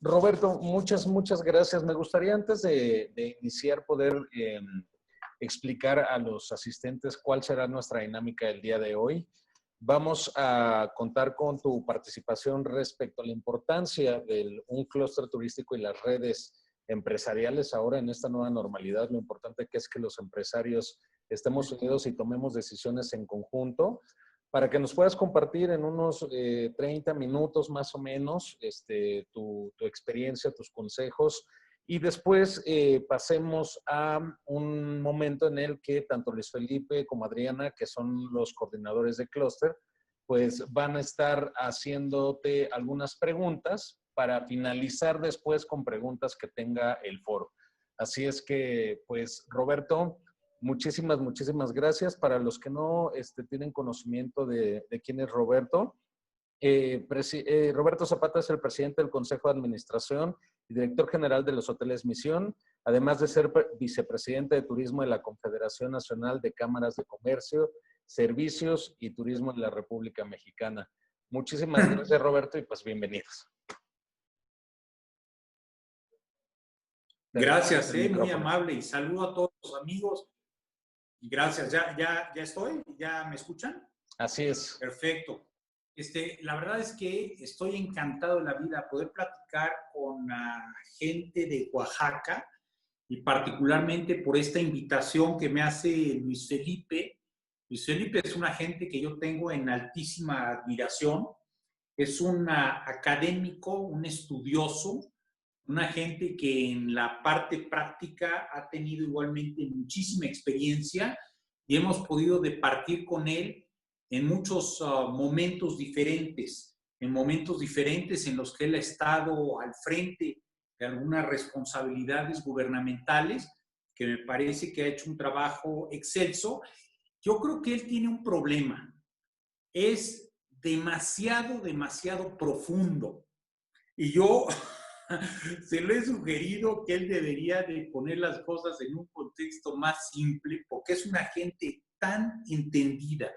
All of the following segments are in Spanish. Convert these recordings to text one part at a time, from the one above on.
Roberto, muchas gracias. Me gustaría antes de iniciar poder explicar a los asistentes cuál será nuestra dinámica del día de hoy. Vamos a contar con tu participación respecto a la importancia de un clúster turístico y las redes empresariales ahora en esta nueva normalidad. Lo importante que es que los empresarios estemos unidos y tomemos decisiones en conjunto, para que nos puedas compartir en unos 30 minutos más o menos tu experiencia, tus consejos, y después pasemos a un momento en el que tanto Luis Felipe como Adriana, que son los coordinadores de clúster, pues van a estar haciéndote algunas preguntas para finalizar después con preguntas que tenga el foro. Así es que, pues, Roberto, muchísimas gracias. Para los que no tienen conocimiento de quién es Roberto, Roberto Zapata es el presidente del Consejo de Administración y director general de los Hoteles Misión, además de ser vicepresidente de Turismo de la Confederación Nacional de Cámaras de Comercio, Servicios y Turismo de la República Mexicana. Muchísimas gracias, Roberto, y pues bienvenidos. Gracias, muy amable, y saludo a todos los amigos. Y gracias, ¿ya estoy? ¿Ya me escuchan? Así es. Perfecto. La verdad es que estoy encantado de la vida poder platicar con gente de Oaxaca y particularmente por esta invitación que me hace Luis Felipe. Luis Felipe es una gente que yo tengo en altísima admiración. Es un académico, un estudioso, una gente que en la parte práctica ha tenido igualmente muchísima experiencia y hemos podido departir con él en muchos momentos diferentes, en los que él ha estado al frente de algunas responsabilidades gubernamentales, que me parece que ha hecho un trabajo excelso. Yo creo que él tiene un problema. Es demasiado profundo. Y yo se lo he sugerido que él debería de poner las cosas en un contexto más simple, porque es una gente tan entendida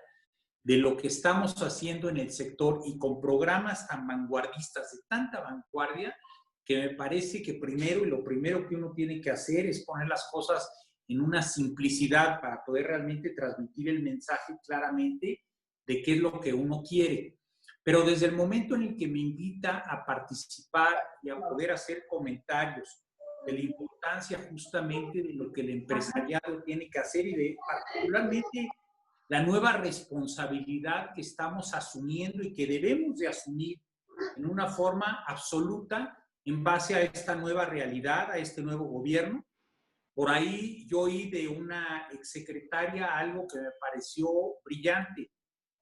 de lo que estamos haciendo en el sector y con programas tan vanguardistas, de tanta vanguardia, que me parece que lo primero que uno tiene que hacer es poner las cosas en una simplicidad para poder realmente transmitir el mensaje claramente de qué es lo que uno quiere. Pero desde el momento en el que me invita a participar y a poder hacer comentarios de la importancia justamente de lo que el empresariado tiene que hacer y de particularmente la nueva responsabilidad que estamos asumiendo y que debemos de asumir en una forma absoluta en base a esta nueva realidad, a este nuevo gobierno. Por ahí yo oí de una exsecretaria algo que me pareció brillante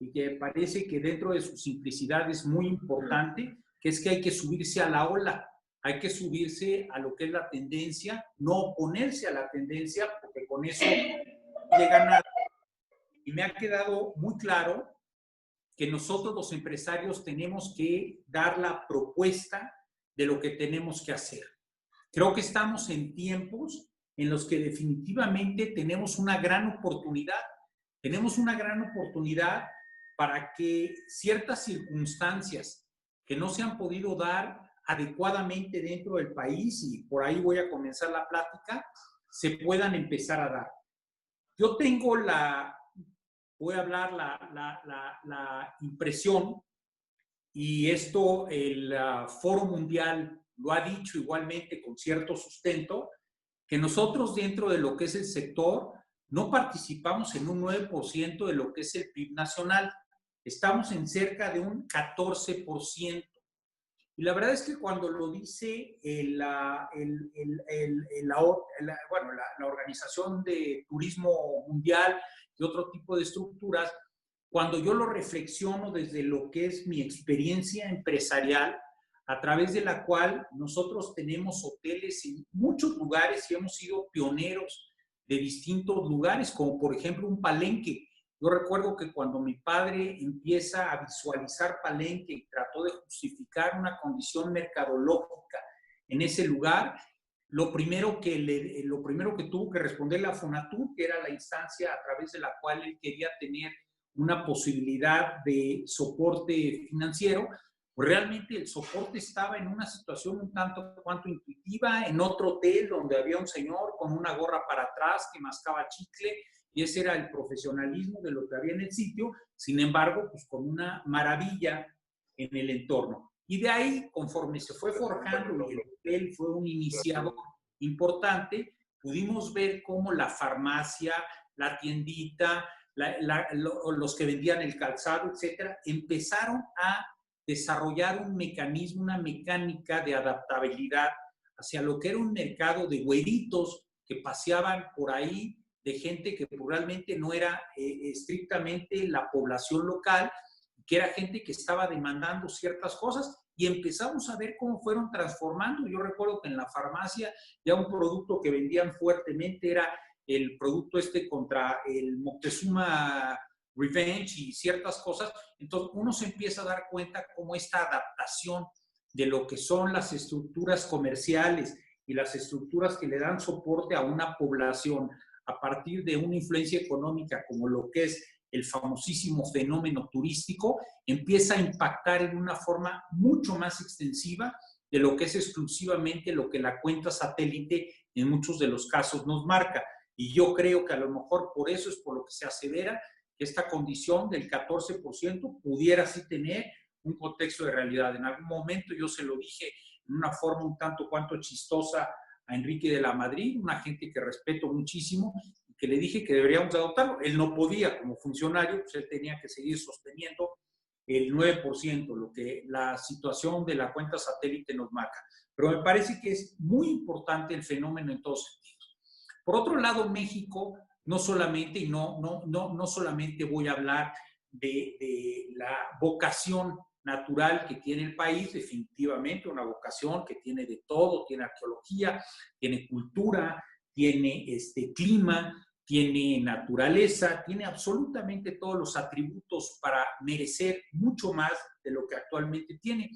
y que me parece que dentro de su simplicidad es muy importante, que es que hay que subirse a la ola, hay que subirse a lo que es la tendencia, no oponerse a la tendencia, porque con eso llega nada. Y me ha quedado muy claro que nosotros los empresarios tenemos que dar la propuesta de lo que tenemos que hacer. Creo que estamos en tiempos en los que definitivamente tenemos una gran oportunidad. Tenemos una gran oportunidad para que ciertas circunstancias que no se han podido dar adecuadamente dentro del país, y por ahí voy a comenzar la plática, se puedan empezar a dar. Yo tengo voy a hablar la impresión, y esto el Foro Mundial lo ha dicho igualmente con cierto sustento, que nosotros dentro de lo que es el sector no participamos en un 9% de lo que es el PIB nacional. Estamos en cerca de un 14%. Y la verdad es que cuando lo dice la Organización de Turismo Mundial y otro tipo de estructuras, cuando yo lo reflexiono desde lo que es mi experiencia empresarial, a través de la cual nosotros tenemos hoteles en muchos lugares y hemos sido pioneros de distintos lugares, como por ejemplo un Palenque. Yo recuerdo que cuando mi padre empieza a visualizar Palenque y trató de justificar una condición mercadológica en ese lugar, lo primero que tuvo que responder la Fonatur, que era la instancia a través de la cual él quería tener una posibilidad de soporte financiero, pues realmente el soporte estaba en una situación un tanto cuanto intuitiva, en otro hotel donde había un señor con una gorra para atrás que mascaba chicle, y ese era el profesionalismo de lo que había en el sitio, sin embargo, pues con una maravilla en el entorno. Y de ahí, conforme se fue forjando y el hotel fue un iniciador importante, pudimos ver cómo la farmacia, la tiendita, los que vendían el calzado, etcétera, empezaron a desarrollar un mecanismo, una mecánica de adaptabilidad hacia lo que era un mercado de güeritos que paseaban por ahí, de gente que realmente no era estrictamente la población local, que era gente que estaba demandando ciertas cosas, y empezamos a ver cómo fueron transformando. Yo recuerdo que en la farmacia ya un producto que vendían fuertemente era el producto contra el Moctezuma Revenge y ciertas cosas. Entonces uno se empieza a dar cuenta cómo esta adaptación de lo que son las estructuras comerciales y las estructuras que le dan soporte a una población a partir de una influencia económica como lo que es el famosísimo fenómeno turístico, empieza a impactar en una forma mucho más extensiva de lo que es exclusivamente lo que la cuenta satélite en muchos de los casos nos marca. Y yo creo que a lo mejor por eso es por lo que se asevera que esta condición del 14% pudiera sí tener un contexto de realidad. En algún momento yo se lo dije en una forma un tanto cuanto chistosa a Enrique de la Madrid, una gente que respeto muchísimo, y que le dije que deberíamos adoptarlo. Él no podía como funcionario, pues él tenía que seguir sosteniendo el 9%, lo que la situación de la cuenta satélite nos marca. Pero me parece que es muy importante el fenómeno en todos sentidos. Por otro lado, México, no solamente, y no solamente voy a hablar de la vocación natural que tiene el país, definitivamente una vocación que tiene de todo, tiene arqueología, tiene cultura, tiene clima, tiene naturaleza, tiene absolutamente todos los atributos para merecer mucho más de lo que actualmente tiene.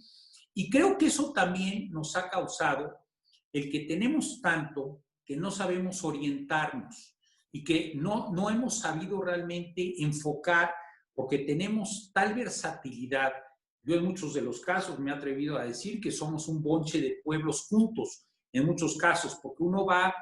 Y creo que eso también nos ha causado el que tenemos tanto que no sabemos orientarnos y que no hemos sabido realmente enfocar, porque tenemos tal versatilidad. Yo en muchos de los casos me he atrevido a decir que somos un bonche de pueblos juntos, en muchos casos, porque uno va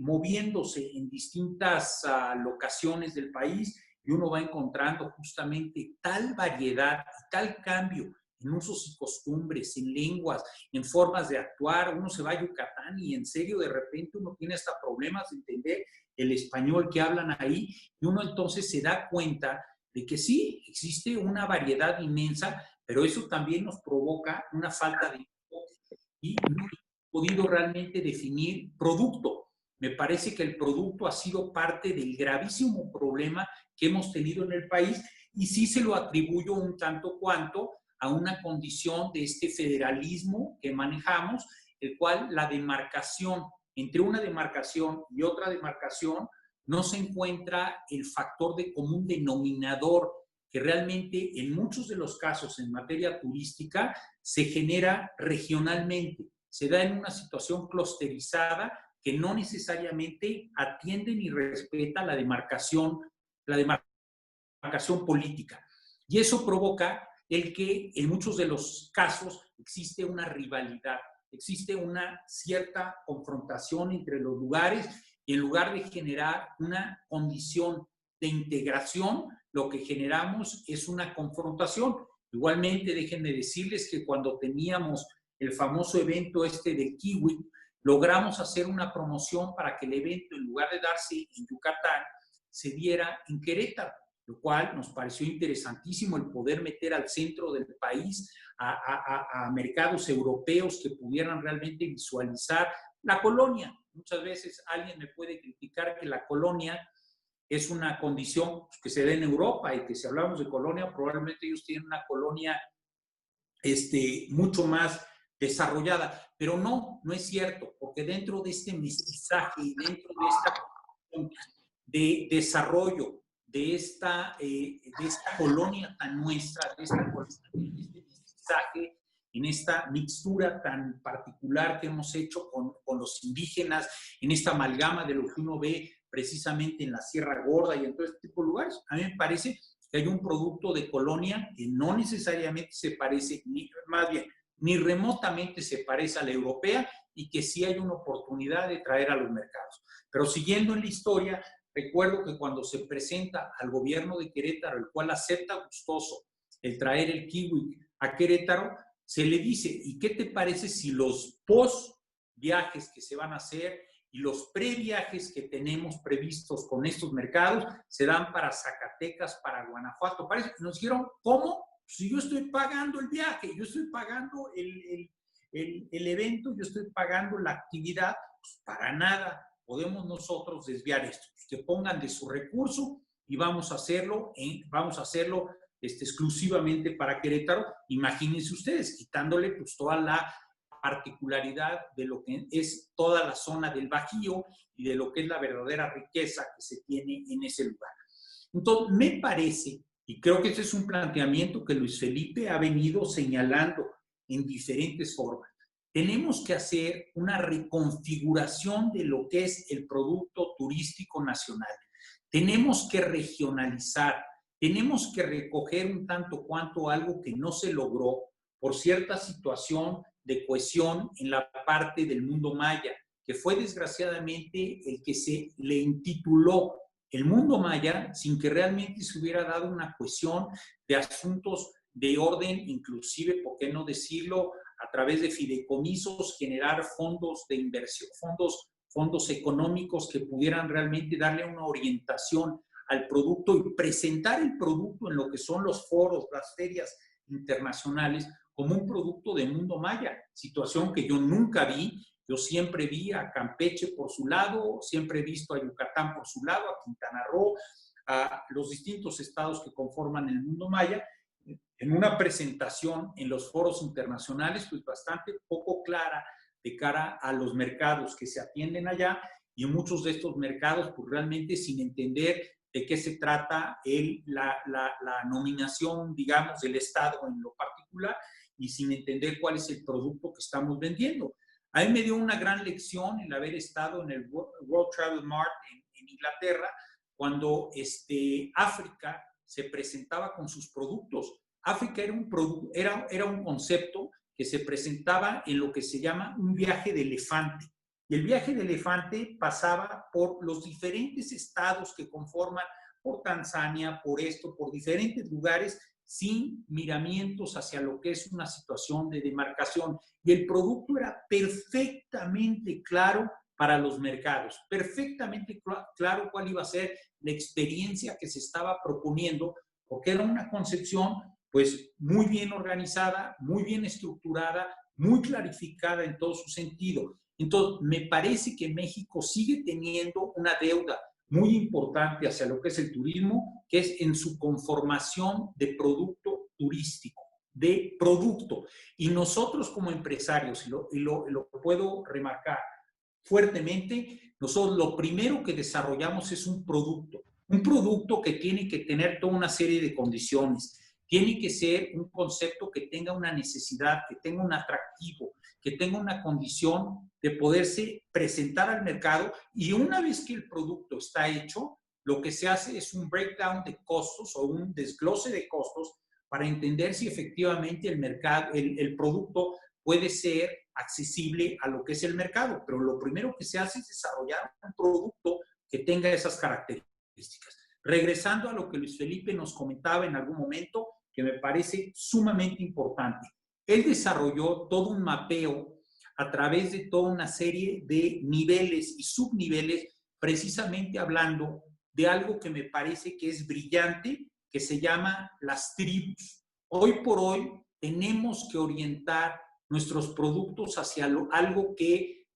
moviéndose en distintas locaciones del país, y uno va encontrando justamente tal variedad y tal cambio en usos y costumbres, en lenguas, en formas de actuar. Uno se va a Yucatán y en serio de repente uno tiene hasta problemas de entender el español que hablan ahí, y uno entonces se da cuenta de que sí, existe una variedad inmensa, pero eso también nos provoca una falta de enfoque y no hemos podido realmente definir producto. Me parece que el producto ha sido parte del gravísimo problema que hemos tenido en el país, y sí se lo atribuyo un tanto cuanto a una condición de este federalismo que manejamos, el cual la demarcación, entre una demarcación y otra demarcación, no se encuentra el factor de común denominador que realmente en muchos de los casos en materia turística se genera regionalmente, se da en una situación clusterizada que no necesariamente atiende ni respeta la demarcación política. Y eso provoca el que en muchos de los casos existe una rivalidad, existe una cierta confrontación entre los lugares, y en lugar de generar una condición de integración, lo que generamos es una confrontación. Igualmente, déjenme decirles que cuando teníamos el famoso evento del Kiwi, logramos hacer una promoción para que el evento, en lugar de darse en Yucatán, se diera en Querétaro, lo cual nos pareció interesantísimo, el poder meter al centro del país a mercados europeos que pudieran realmente visualizar la colonia. Muchas veces alguien me puede criticar que la colonia es una condición que se da en Europa, y que si hablamos de colonia, probablemente ellos tienen una colonia mucho más desarrollada, pero no es cierto, porque dentro de este mestizaje y dentro de esta de desarrollo de esta colonia tan nuestra, de este mestizaje, en esta mixtura tan particular que hemos hecho con los indígenas, en esta amalgama de lo que uno ve precisamente en la Sierra Gorda y en todo este tipo de lugares, a mí me parece que hay un producto de colonia que no necesariamente se parece, más bien, ni remotamente se parece a la europea y que sí hay una oportunidad de traer a los mercados. Pero siguiendo en la historia, recuerdo que cuando se presenta al gobierno de Querétaro, el cual acepta gustoso el traer el kiwi a Querétaro, se le dice, ¿y qué te parece si los post viajes que se van a hacer y los previajes que tenemos previstos con estos mercados se dan para Zacatecas, para Guanajuato? Parece que nos dijeron, ¿cómo? Si yo estoy pagando el viaje, yo estoy pagando el evento, yo estoy pagando la actividad, pues para nada podemos nosotros desviar esto. Que pongan de su recurso y vamos a hacerlo exclusivamente para Querétaro. Imagínense ustedes, quitándole pues toda la particularidad de lo que es toda la zona del Bajío y de lo que es la verdadera riqueza que se tiene en ese lugar. Entonces, me parece, y creo que este es un planteamiento que Luis Felipe ha venido señalando en diferentes formas, tenemos que hacer una reconfiguración de lo que es el producto turístico nacional. Tenemos que regionalizar, tenemos que recoger un tanto cuanto algo que no se logró por cierta situación de cohesión en la parte del mundo maya, que fue desgraciadamente el que se le intituló el mundo maya sin que realmente se hubiera dado una cohesión de asuntos de orden, inclusive, ¿por qué no decirlo?, a través de fideicomisos, generar fondos de inversión, fondos económicos que pudieran realmente darle una orientación al producto y presentar el producto en lo que son los foros, las ferias internacionales, como un producto de mundo maya, situación que yo nunca vi. Yo siempre vi a Campeche por su lado, siempre he visto a Yucatán por su lado, a Quintana Roo, a los distintos estados que conforman el mundo maya, en una presentación en los foros internacionales, pues bastante poco clara de cara a los mercados que se atienden allá, y muchos de estos mercados, pues realmente sin entender de qué se trata la nominación, digamos, del Estado en lo particular, y sin entender cuál es el producto que estamos vendiendo. A mí me dio una gran lección el haber estado en el World Travel Mart en Inglaterra, cuando África se presentaba con sus productos. África era un concepto que se presentaba en lo que se llama un viaje de elefante. Y el viaje de elefante pasaba por los diferentes estados que conforman, por Tanzania, por diferentes lugares, sin miramientos hacia lo que es una situación de demarcación. Y el producto era perfectamente claro para los mercados, perfectamente claro cuál iba a ser la experiencia que se estaba proponiendo, porque era una concepción pues muy bien organizada, muy bien estructurada, muy clarificada en todo su sentido. Entonces, me parece que México sigue teniendo una deuda muy importante hacia lo que es el turismo, que es en su conformación de producto turístico, de producto. Y nosotros como empresarios, y lo puedo remarcar fuertemente, nosotros lo primero que desarrollamos es un producto que tiene que tener toda una serie de condiciones. Tiene que ser un concepto que tenga una necesidad, que tenga un atractivo, que tenga una condición de poderse presentar al mercado, y una vez que el producto está hecho, lo que se hace es un breakdown de costos o un desglose de costos para entender si efectivamente el producto puede ser accesible a lo que es el mercado. Pero lo primero que se hace es desarrollar un producto que tenga esas características. Regresando a lo que Luis Felipe nos comentaba en algún momento, que me parece sumamente importante. Él desarrolló todo un mapeo a través de toda una serie de niveles y subniveles, precisamente hablando de algo que me parece que es brillante, que se llama las tribus. Hoy por hoy tenemos que orientar nuestros productos hacia algo que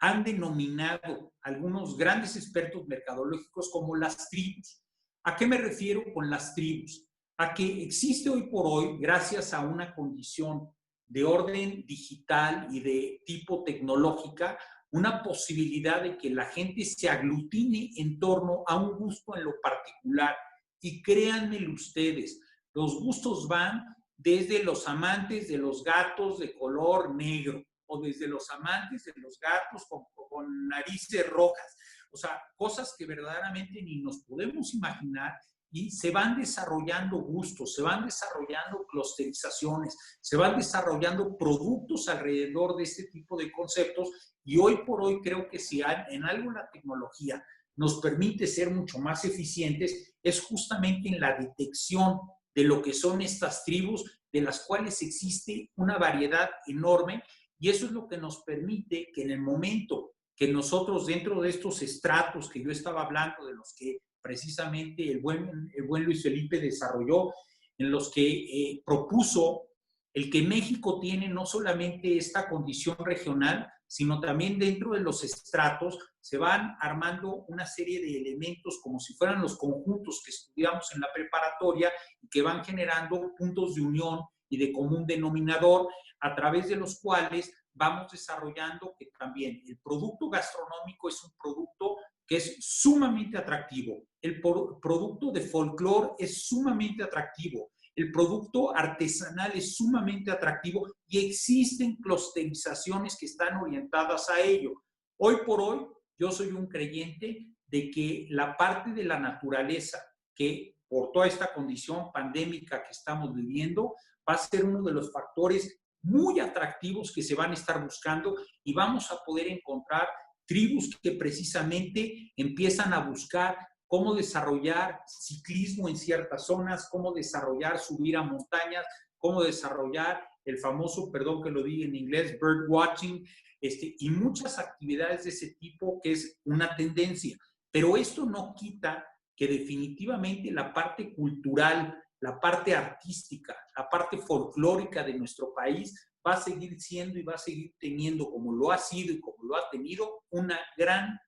han denominado algunos grandes expertos mercadológicos como las tribus. ¿A qué me refiero con las tribus? A que existe hoy por hoy, gracias a una condición de orden digital y de tipo tecnológica, una posibilidad de que la gente se aglutine en torno a un gusto en lo particular. Y créanme ustedes, los gustos van desde los amantes de los gatos de color negro, o desde los amantes de los gatos con narices rojas. O sea, cosas que verdaderamente ni nos podemos imaginar, y se van desarrollando gustos, se van desarrollando clusterizaciones, se van desarrollando productos alrededor de este tipo de conceptos y hoy por hoy creo que si en algo la tecnología nos permite ser mucho más eficientes es justamente en la detección de lo que son estas tribus, de las cuales existe una variedad enorme y eso es lo que nos permite que en el momento que nosotros dentro de estos estratos que yo estaba hablando, de los que precisamente el buen Luis Felipe desarrolló, en los que propuso el que México tiene no solamente esta condición regional, sino también dentro de los estratos se van armando una serie de elementos como si fueran los conjuntos que estudiamos en la preparatoria y que van generando puntos de unión y de común denominador a través de los cuales vamos desarrollando que también el producto gastronómico es un producto que es sumamente atractivo. El producto de folclore es sumamente atractivo. El producto artesanal es sumamente atractivo y existen clusterizaciones que están orientadas a ello. Hoy por hoy, yo soy un creyente de que la parte de la naturaleza, que por toda esta condición pandémica que estamos viviendo, va a ser uno de los factores muy atractivos que se van a estar buscando y vamos a poder encontrar tribus que precisamente empiezan a buscar cómo desarrollar ciclismo en ciertas zonas, cómo desarrollar subir a montañas, cómo desarrollar el famoso, perdón que lo diga en inglés, bird watching, y muchas actividades de ese tipo que es una tendencia. Pero esto no quita que definitivamente la parte cultural, la parte artística, la parte folclórica de nuestro país va a seguir siendo y va a seguir teniendo, como lo ha sido y como lo ha tenido, una gran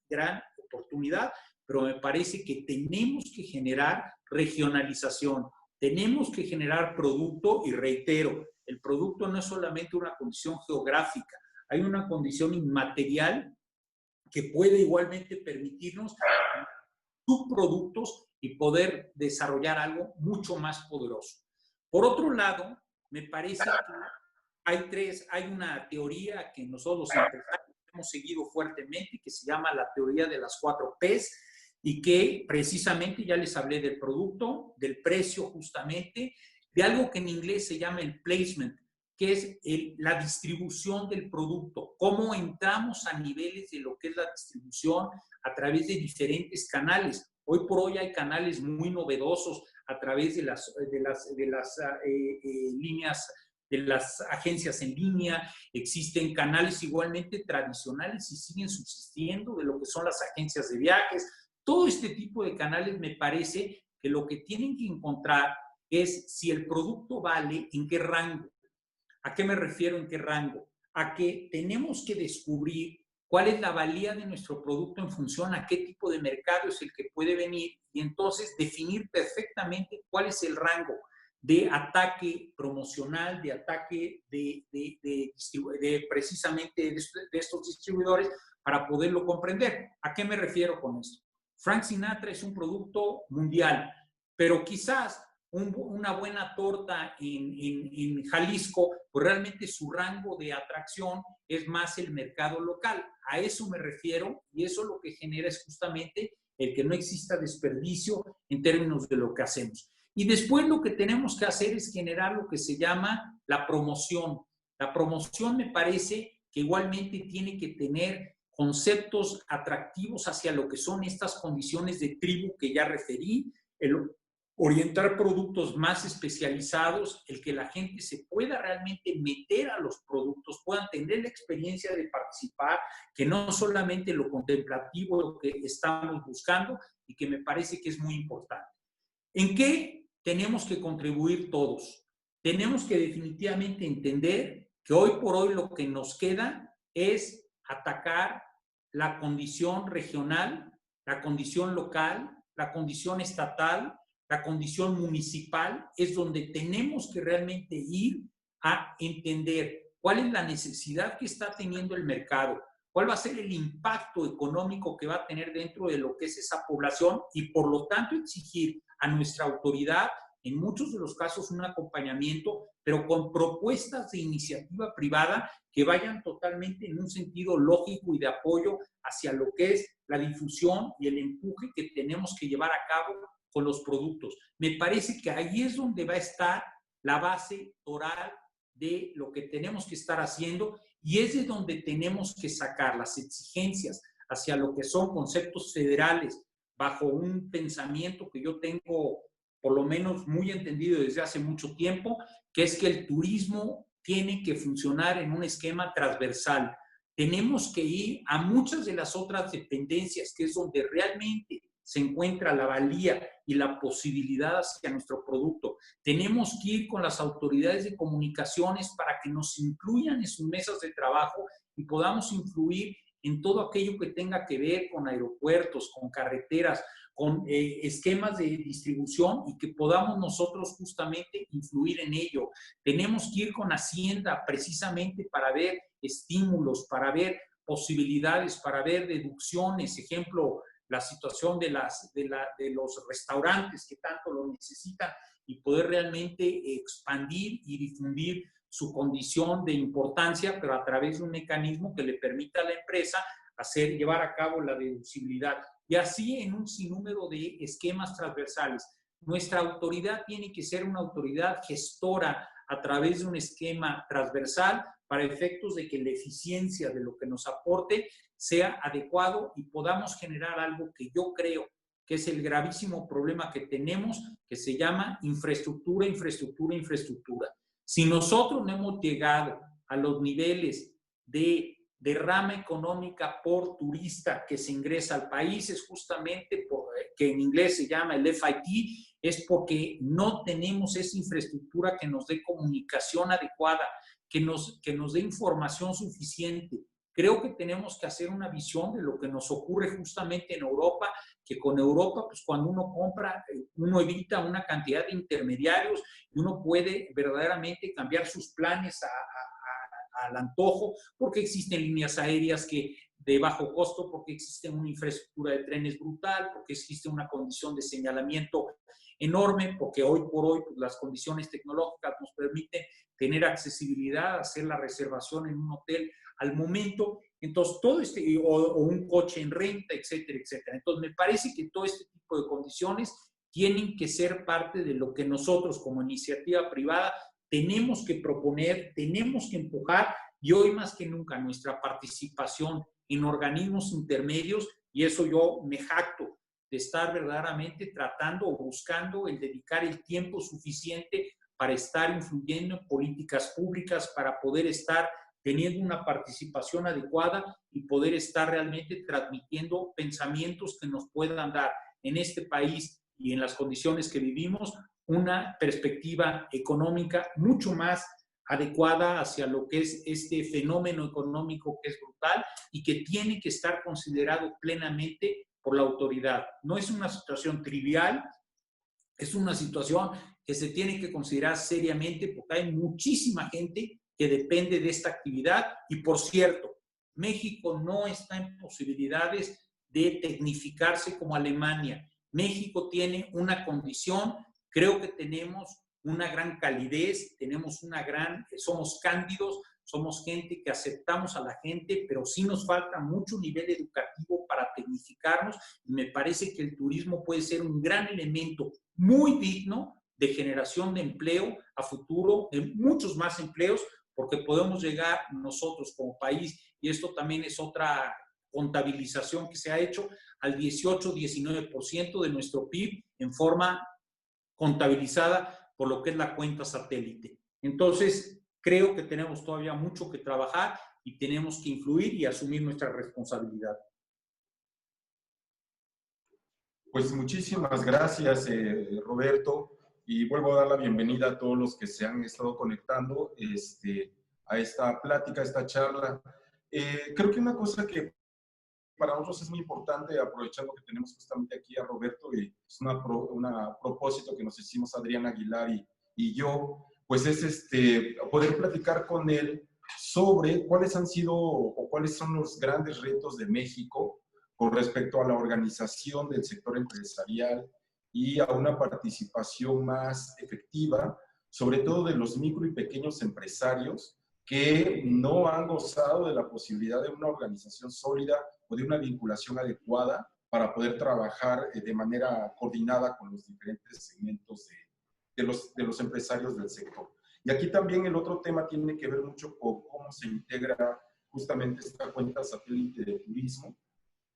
oportunidad, pero me parece que tenemos que generar regionalización, tenemos que generar producto y reitero, el producto no es solamente una condición geográfica, hay una condición inmaterial que puede igualmente permitirnos subproductos y poder desarrollar algo mucho más poderoso. Por otro lado, me parece que hay una teoría que nosotros hemos seguido fuertemente, que se llama la teoría de las 4 Ps, y que precisamente ya les hablé del producto, del precio justamente, de algo que en inglés se llama el placement, que es la distribución del producto, cómo entramos a niveles de lo que es la distribución a través de diferentes canales. Hoy por hoy hay canales muy novedosos a través de las líneas, de las agencias en línea, existen canales igualmente tradicionales y siguen subsistiendo de lo que son las agencias de viajes. Todo este tipo de canales me parece que lo que tienen que encontrar es si el producto vale, en qué rango. ¿A qué me refiero en qué rango? A que tenemos que descubrir cuál es la valía de nuestro producto en función a qué tipo de mercado es el que puede venir y entonces definir perfectamente cuál es el rango de ataque promocional, de ataque de precisamente de estos distribuidores para poderlo comprender. ¿A qué me refiero con esto? Frank Sinatra es un producto mundial, pero quizás una buena torta en Jalisco, pues realmente su rango de atracción es más el mercado local. A eso me refiero y eso lo que genera es justamente el que no exista desperdicio en términos de lo que hacemos. Y después lo que tenemos que hacer es generar lo que se llama la promoción. La promoción me parece que igualmente tiene que tener conceptos atractivos hacia lo que son estas condiciones de tribu que ya referí, el orientar productos más especializados, el que la gente se pueda realmente meter a los productos, puedan tener la experiencia de participar, que no solamente lo contemplativo, lo que estamos buscando y que me parece que es muy importante. ¿En qué tenemos que contribuir todos? Tenemos que definitivamente entender que hoy por hoy lo que nos queda es atacar la condición regional, la condición local, la condición estatal, la condición municipal, es donde tenemos que realmente ir a entender cuál es la necesidad que está teniendo el mercado, cuál va a ser el impacto económico que va a tener dentro de lo que es esa población y por lo tanto exigir a nuestra autoridad, en muchos de los casos un acompañamiento, pero con propuestas de iniciativa privada que vayan totalmente en un sentido lógico y de apoyo hacia lo que es la difusión y el empuje que tenemos que llevar a cabo con los productos. Me parece que ahí es donde va a estar la base oral de lo que tenemos que estar haciendo y es de donde tenemos que sacar las exigencias hacia lo que son conceptos federales bajo un pensamiento que yo tengo por lo menos muy entendido desde hace mucho tiempo, que es que el turismo tiene que funcionar en un esquema transversal. Tenemos que ir a muchas de las otras dependencias, que es donde realmente se encuentra la valía y la posibilidad hacia nuestro producto. Tenemos que ir con las autoridades de comunicaciones para que nos incluyan en sus mesas de trabajo y podamos influir en todo aquello que tenga que ver con aeropuertos, con carreteras, con esquemas de distribución y que podamos nosotros justamente influir en ello. Tenemos que ir con Hacienda precisamente para ver estímulos, para ver posibilidades, para ver deducciones. Ejemplo, la situación de los restaurantes que tanto lo necesitan y poder realmente expandir y difundir su condición de importancia, pero a través de un mecanismo que le permita a la empresa llevar a cabo la deducibilidad. Y así en un sinnúmero de esquemas transversales. Nuestra autoridad tiene que ser una autoridad gestora a través de un esquema transversal para efectos de que la eficiencia de lo que nos aporte sea adecuado y podamos generar algo que yo creo que es el gravísimo problema que tenemos, que se llama infraestructura, infraestructura, infraestructura. Si nosotros no hemos llegado a los niveles de derrama económica por turista que se ingresa al país, es justamente que en inglés se llama el FIT, es porque no tenemos esa infraestructura que nos dé comunicación adecuada, que nos dé información suficiente. Creo que tenemos que hacer una visión de lo que nos ocurre justamente en Europa, que con Europa, pues cuando uno compra, uno evita una cantidad de intermediarios y uno puede verdaderamente cambiar sus planes al antojo, porque existen líneas aéreas de bajo costo, porque existe una infraestructura de trenes brutal, porque existe una condición de señalamiento enorme, porque hoy por hoy pues, las condiciones tecnológicas nos permiten tener accesibilidad, hacer la reservación en un hotel al momento, entonces todo o un coche en renta, etcétera, etcétera. Entonces me parece que todo este tipo de condiciones tienen que ser parte de lo que nosotros como iniciativa privada tenemos que proponer, tenemos que empujar y hoy más que nunca nuestra participación en organismos intermedios, y eso yo me jacto de estar verdaderamente tratando o buscando el dedicar el tiempo suficiente para estar influyendo en políticas públicas, para poder estar teniendo una participación adecuada y poder estar realmente transmitiendo pensamientos que nos puedan dar en este país y en las condiciones que vivimos una perspectiva económica mucho más adecuada hacia lo que es este fenómeno económico que es brutal y que tiene que estar considerado plenamente por la autoridad. No es una situación trivial, es una situación que se tiene que considerar seriamente porque hay muchísima gente que depende de esta actividad y, por cierto, México no está en posibilidades de tecnificarse como Alemania. México tiene una condición, creo que tenemos una gran calidez, somos cándidos, somos gente que aceptamos a la gente, pero sí nos falta mucho nivel educativo para tecnificarnos y me parece que el turismo puede ser un gran elemento muy digno de generación de empleo a futuro, de muchos más empleos, porque podemos llegar nosotros como país, y esto también es otra contabilización que se ha hecho, al 18-19% de nuestro PIB en forma contabilizada por lo que es la cuenta satélite. Entonces, creo que tenemos todavía mucho que trabajar y tenemos que influir y asumir nuestra responsabilidad. Pues muchísimas gracias, Roberto, y vuelvo a dar la bienvenida a todos los que se han estado conectando a esta plática, a esta charla. Creo que una cosa que para nosotros es muy importante, aprovechando que tenemos justamente aquí a Roberto, y es una propósito que nos hicimos Adrián Aguilar y yo, pues es poder platicar con él sobre cuáles han sido o cuáles son los grandes retos de México con respecto a la organización del sector empresarial y a una participación más efectiva, sobre todo de los micro y pequeños empresarios que no han gozado de la posibilidad de una organización sólida o de una vinculación adecuada para poder trabajar de manera coordinada con los diferentes segmentos de los empresarios del sector. Y aquí también el otro tema tiene que ver mucho con cómo se integra justamente esta cuenta satélite de turismo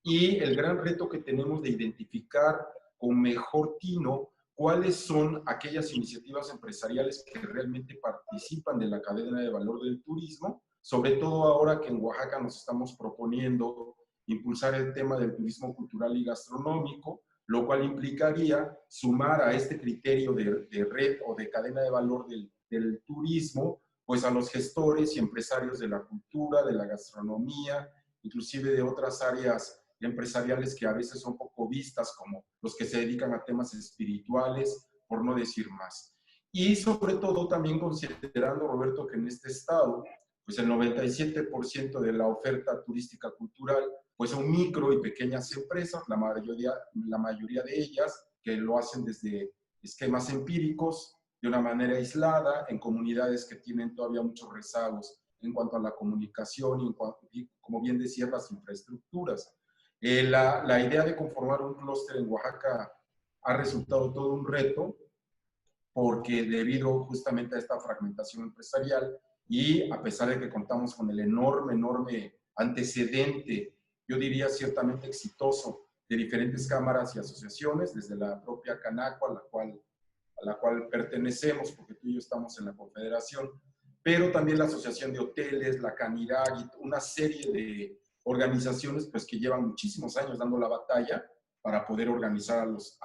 y el gran reto que tenemos de identificar con mejor tino cuáles son aquellas iniciativas empresariales que realmente participan de la cadena de valor del turismo, sobre todo ahora que en Oaxaca nos estamos proponiendo impulsar el tema del turismo cultural y gastronómico, lo cual implicaría sumar a este criterio de red o de cadena de valor del turismo, pues a los gestores y empresarios de la cultura, de la gastronomía, inclusive de otras áreas empresariales que a veces son poco vistas, como los que se dedican a temas espirituales, por no decir más. Y sobre todo también considerando, Roberto, que en este estado, pues el 97% de la oferta turística cultural, pues son micro y pequeñas empresas, la mayoría de ellas que lo hacen desde esquemas empíricos, de una manera aislada, en comunidades que tienen todavía muchos rezagos en cuanto a la comunicación y como bien decía, las infraestructuras. La idea de conformar un clúster en Oaxaca ha resultado todo un reto porque debido justamente a esta fragmentación empresarial y a pesar de que contamos con el enorme antecedente, yo diría ciertamente exitoso, de diferentes cámaras y asociaciones, desde la propia Canaco, a la cual pertenecemos, porque tú y yo estamos en la Confederación, pero también la Asociación de Hoteles, la Canirac y una serie de organizaciones pues, que llevan muchísimos años dando la batalla para poder organizar a los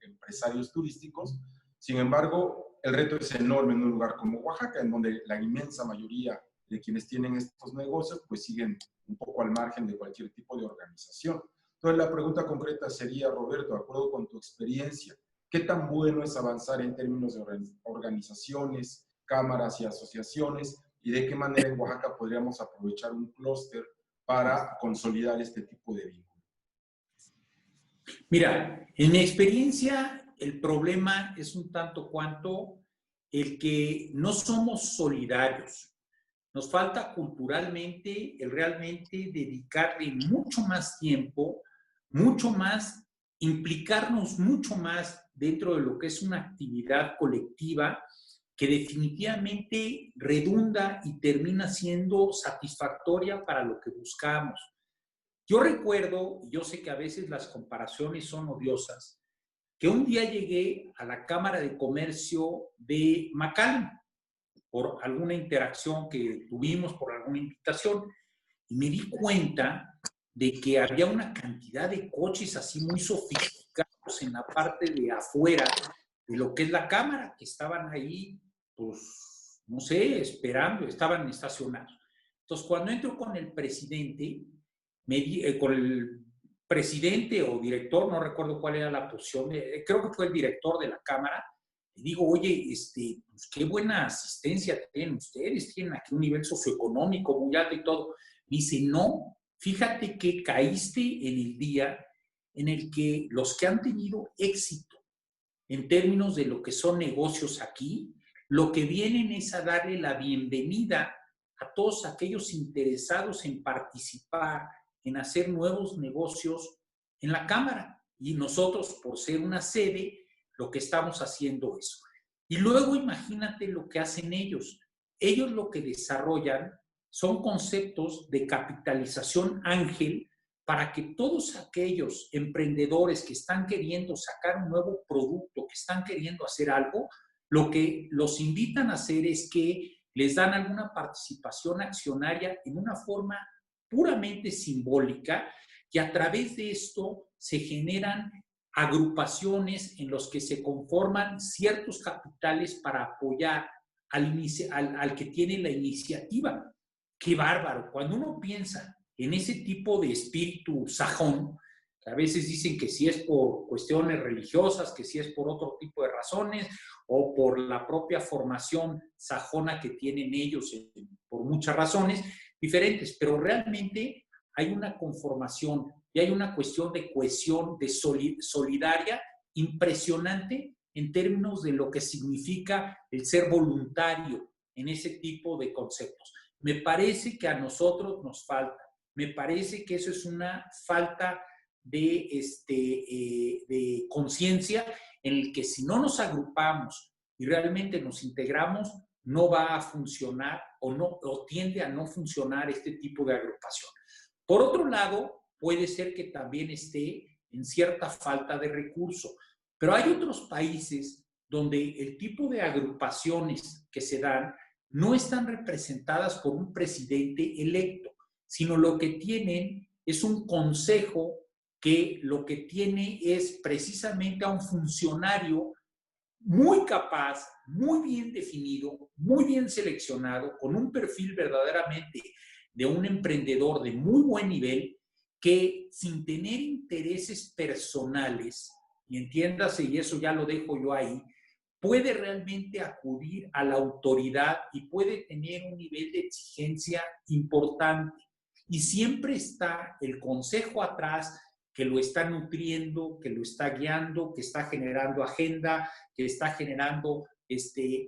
empresarios turísticos. Sin embargo, el reto es enorme en un lugar como Oaxaca, en donde la inmensa mayoría de quienes tienen estos negocios pues siguen un poco al margen de cualquier tipo de organización. Entonces, la pregunta concreta sería, Roberto, de acuerdo con tu experiencia, ¿qué tan bueno es avanzar en términos de organizaciones, cámaras y asociaciones? ¿Y de qué manera en Oaxaca podríamos aprovechar un clúster para consolidar este tipo de vínculo? Mira, en mi experiencia, el problema es un tanto cuanto el que no somos solidarios. Nos falta culturalmente el realmente dedicarle mucho más tiempo, mucho más, implicarnos mucho más dentro de lo que es una actividad colectiva que definitivamente redunda y termina siendo satisfactoria para lo que buscamos. Yo recuerdo, y yo sé que a veces las comparaciones son odiosas, que un día llegué a la Cámara de Comercio de McAllen por alguna interacción que tuvimos, por alguna invitación, y me di cuenta de que había una cantidad de coches así muy sofisticados en la parte de afuera de lo que es la Cámara, que estaban ahí, pues, no sé, esperando, estaban estacionados. Entonces, cuando entro con el presidente, con el presidente o director, no recuerdo cuál era la posición, creo que fue el director de la Cámara, y digo, oye, pues qué buena asistencia tienen ustedes, tienen aquí un nivel socioeconómico muy alto y todo. Me dice, no, fíjate que caíste en el día en el que los que han tenido éxito en términos de lo que son negocios aquí, lo que vienen es a darle la bienvenida a todos aquellos interesados en participar, en hacer nuevos negocios en la Cámara. Y nosotros, por ser una sede, lo que estamos haciendo eso. Y luego imagínate lo que hacen ellos. Ellos lo que desarrollan son conceptos de capitalización ángel para que todos aquellos emprendedores que están queriendo sacar un nuevo producto, que están queriendo hacer algo, lo que los invitan a hacer es que les dan alguna participación accionaria en una forma puramente simbólica, y a través de esto se generan agrupaciones en los que se conforman ciertos capitales para apoyar al que tiene la iniciativa. ¡Qué bárbaro! Cuando uno piensa en ese tipo de espíritu sajón, que a veces dicen que si es por cuestiones religiosas, que si es por otro tipo de razones, o por la propia formación sajona que tienen ellos por muchas razones diferentes, pero realmente hay una conformación y hay una cuestión de cohesión, de solidaria impresionante en términos de lo que significa el ser voluntario en ese tipo de conceptos. Me parece que a nosotros nos falta. Me parece que eso es una falta de conciencia en el que si no nos agrupamos y realmente nos integramos, no va a funcionar o tiende a no funcionar este tipo de agrupación. Por otro lado, puede ser que también esté en cierta falta de recursos, pero hay otros países donde el tipo de agrupaciones que se dan no están representadas por un presidente electo, sino lo que tienen es un consejo que lo que tiene es precisamente a un funcionario muy capaz, muy bien definido, muy bien seleccionado, con un perfil verdaderamente de un emprendedor de muy buen nivel, que sin tener intereses personales, y entiéndase, y eso ya lo dejo yo ahí, puede realmente acudir a la autoridad y puede tener un nivel de exigencia importante. Y siempre está el consejo atrás que lo está nutriendo, que lo está guiando, que está generando agenda, que está generando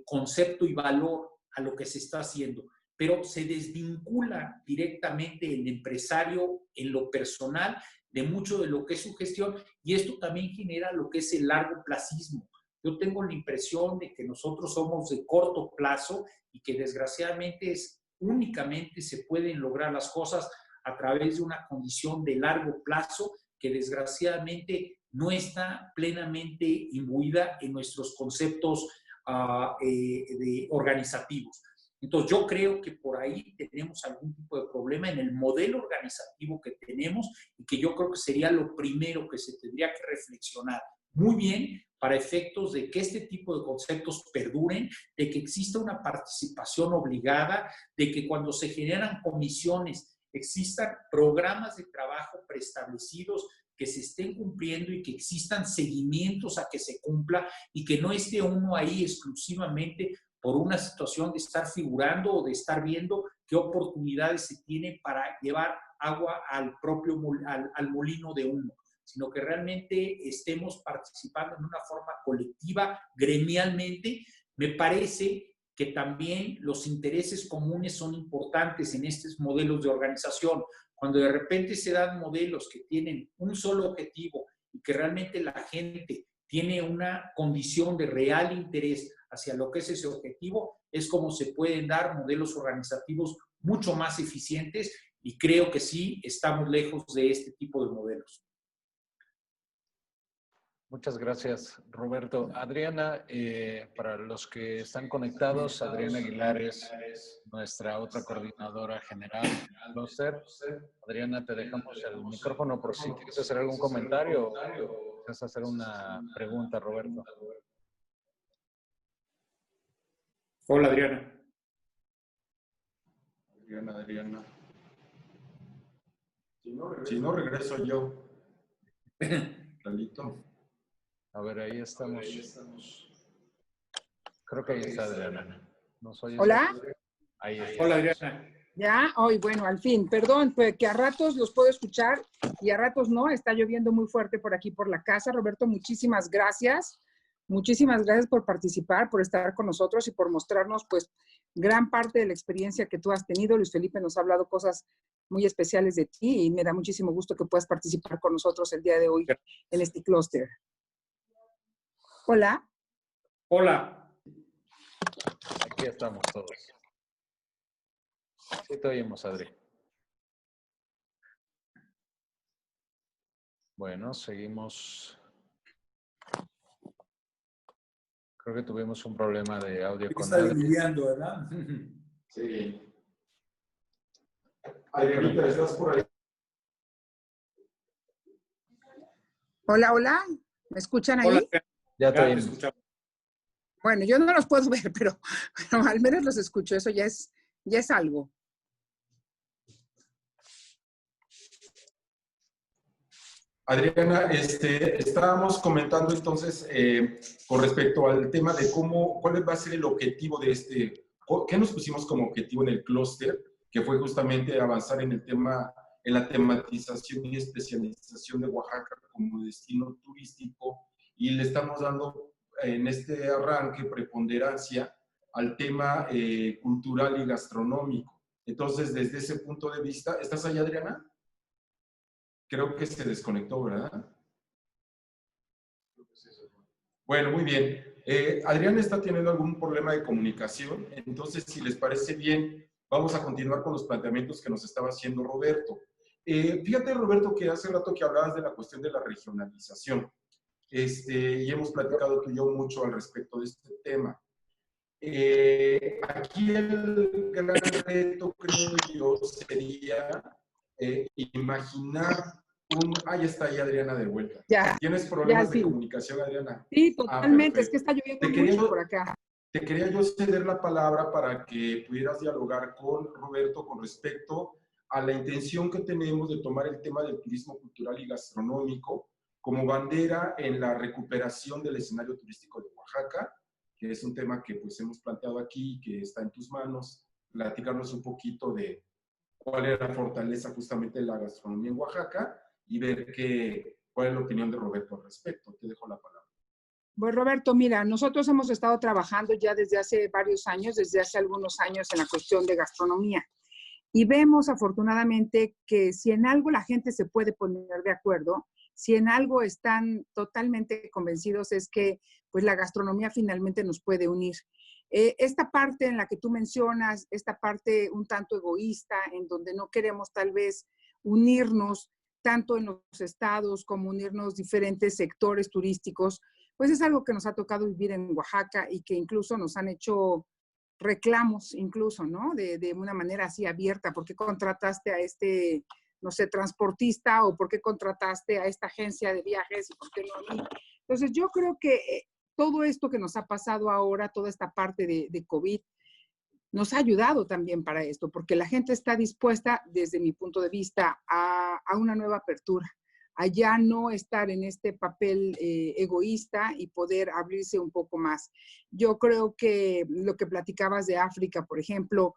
concepto y valor a lo que se está haciendo. Pero se desvincula directamente el empresario en lo personal de mucho de lo que es su gestión, y esto también genera lo que es el largo placismo. Yo tengo la impresión de que nosotros somos de corto plazo y que desgraciadamente únicamente se pueden lograr las cosas a través de una condición de largo plazo que desgraciadamente no está plenamente imbuida en nuestros conceptos organizativos. Entonces, yo creo que por ahí tenemos algún tipo de problema en el modelo organizativo que tenemos y que yo creo que sería lo primero que se tendría que reflexionar muy bien para efectos de que este tipo de conceptos perduren, de que exista una participación obligada, de que cuando se generan comisiones existan programas de trabajo preestablecidos que se estén cumpliendo y que existan seguimientos a que se cumpla y que no esté uno ahí exclusivamente por una situación de estar figurando o de estar viendo qué oportunidades se tiene para llevar agua al molino de uno, sino que realmente estemos participando en una forma colectiva, gremialmente. Me parece que también los intereses comunes son importantes en estos modelos de organización. Cuando de repente se dan modelos que tienen un solo objetivo y que realmente la gente tiene una condición de real interés hacia lo que es ese objetivo, es como se pueden dar modelos organizativos mucho más eficientes, y creo que sí estamos lejos de este tipo de modelos. Muchas gracias, Roberto. Adriana, para los que están conectados, Adriana Aguilar es nuestra otra coordinadora general del clúster. Adriana, te dejamos el micrófono por si quieres hacer algún comentario o quieres hacer una pregunta, Roberto. Hola, Adriana. Adriana. Si no regreso yo. Lalito. A ver, ahí estamos. Creo que ahí está Adriana. ¿Nos oyes? Hola. Ahí está. Hola, Adriana. Ya, hoy, bueno, al fin. Perdón, pues que a ratos los puedo escuchar y a ratos no. Está lloviendo muy fuerte por aquí, por la casa. Roberto, muchísimas gracias. Muchísimas gracias por participar, por estar con nosotros y por mostrarnos, pues, gran parte de la experiencia que tú has tenido. Luis Felipe nos ha hablado cosas muy especiales de ti y me da muchísimo gusto que puedas participar con nosotros el día de hoy en este clúster. Hola. Hola. Aquí estamos todos. Sí te oímos, Adri. Bueno, seguimos. Creo que tuvimos un problema de audio con Adri. Está diluviando, ¿verdad? Sí. Adrianita, ¿estás por ahí? Hola, hola. ¿Me escuchan ahí? Hola, Ya te oímos. Bueno, yo no los puedo ver, pero al menos los escucho. Eso ya es algo. Adriana, estábamos comentando entonces con respecto al tema de cuál va a ser el objetivo de ¿qué nos pusimos como objetivo en el clúster? Que fue justamente avanzar en el tema, en la tematización y especialización de Oaxaca como destino turístico, y le estamos dando en este arranque preponderancia al tema cultural y gastronómico. Entonces, desde ese punto de vista, ¿estás ahí, Adriana? Creo que se desconectó, ¿verdad? Bueno, muy bien. Adrián está teniendo algún problema de comunicación, entonces, si les parece bien, vamos a continuar con los planteamientos que nos estaba haciendo Roberto. Fíjate, Roberto, que hace rato que hablabas de la cuestión de la regionalización, y hemos platicado tú y yo mucho al respecto de este tema. Aquí el gran reto, creo yo, sería imaginar ya está ahí Adriana de vuelta. Ya, ¿Tienes problemas ya, de sí. comunicación, Adriana? Sí, totalmente. Es que Perfecto. está lloviendo mucho por acá. Te quería yo ceder la palabra para que pudieras dialogar con Roberto con respecto a la intención que tenemos de tomar el tema del turismo cultural y gastronómico como bandera en la recuperación del escenario turístico de Oaxaca, que es un tema que pues hemos planteado aquí y que está en tus manos. Platicarnos un poquito de cuál es la fortaleza justamente de la gastronomía en Oaxaca y ver cuál es la opinión de Roberto al respecto. Te dejo la palabra. Pues Roberto, mira, nosotros hemos estado trabajando ya desde hace varios años, desde hace algunos años en la cuestión de gastronomía. Y vemos afortunadamente que si en algo la gente se puede poner de acuerdo, si en algo están totalmente convencidos es que pues la gastronomía finalmente nos puede unir. Esta parte en la que tú mencionas, esta parte un tanto egoísta, en donde no queremos tal vez unirnos tanto en los estados como unirnos diferentes sectores turísticos, pues es algo que nos ha tocado vivir en Oaxaca y que incluso nos han hecho reclamos incluso, ¿no? De una manera así abierta. ¿Por qué contrataste a este, no sé, transportista o por qué contrataste a esta agencia de viajes y por qué no a mí? Entonces yo creo que todo esto que nos ha pasado ahora, toda esta parte de COVID, nos ha ayudado también para esto, porque la gente está dispuesta, desde mi punto de vista, a una nueva apertura, a ya no estar en este papel egoísta y poder abrirse un poco más. Yo creo que lo que platicabas de África, por ejemplo,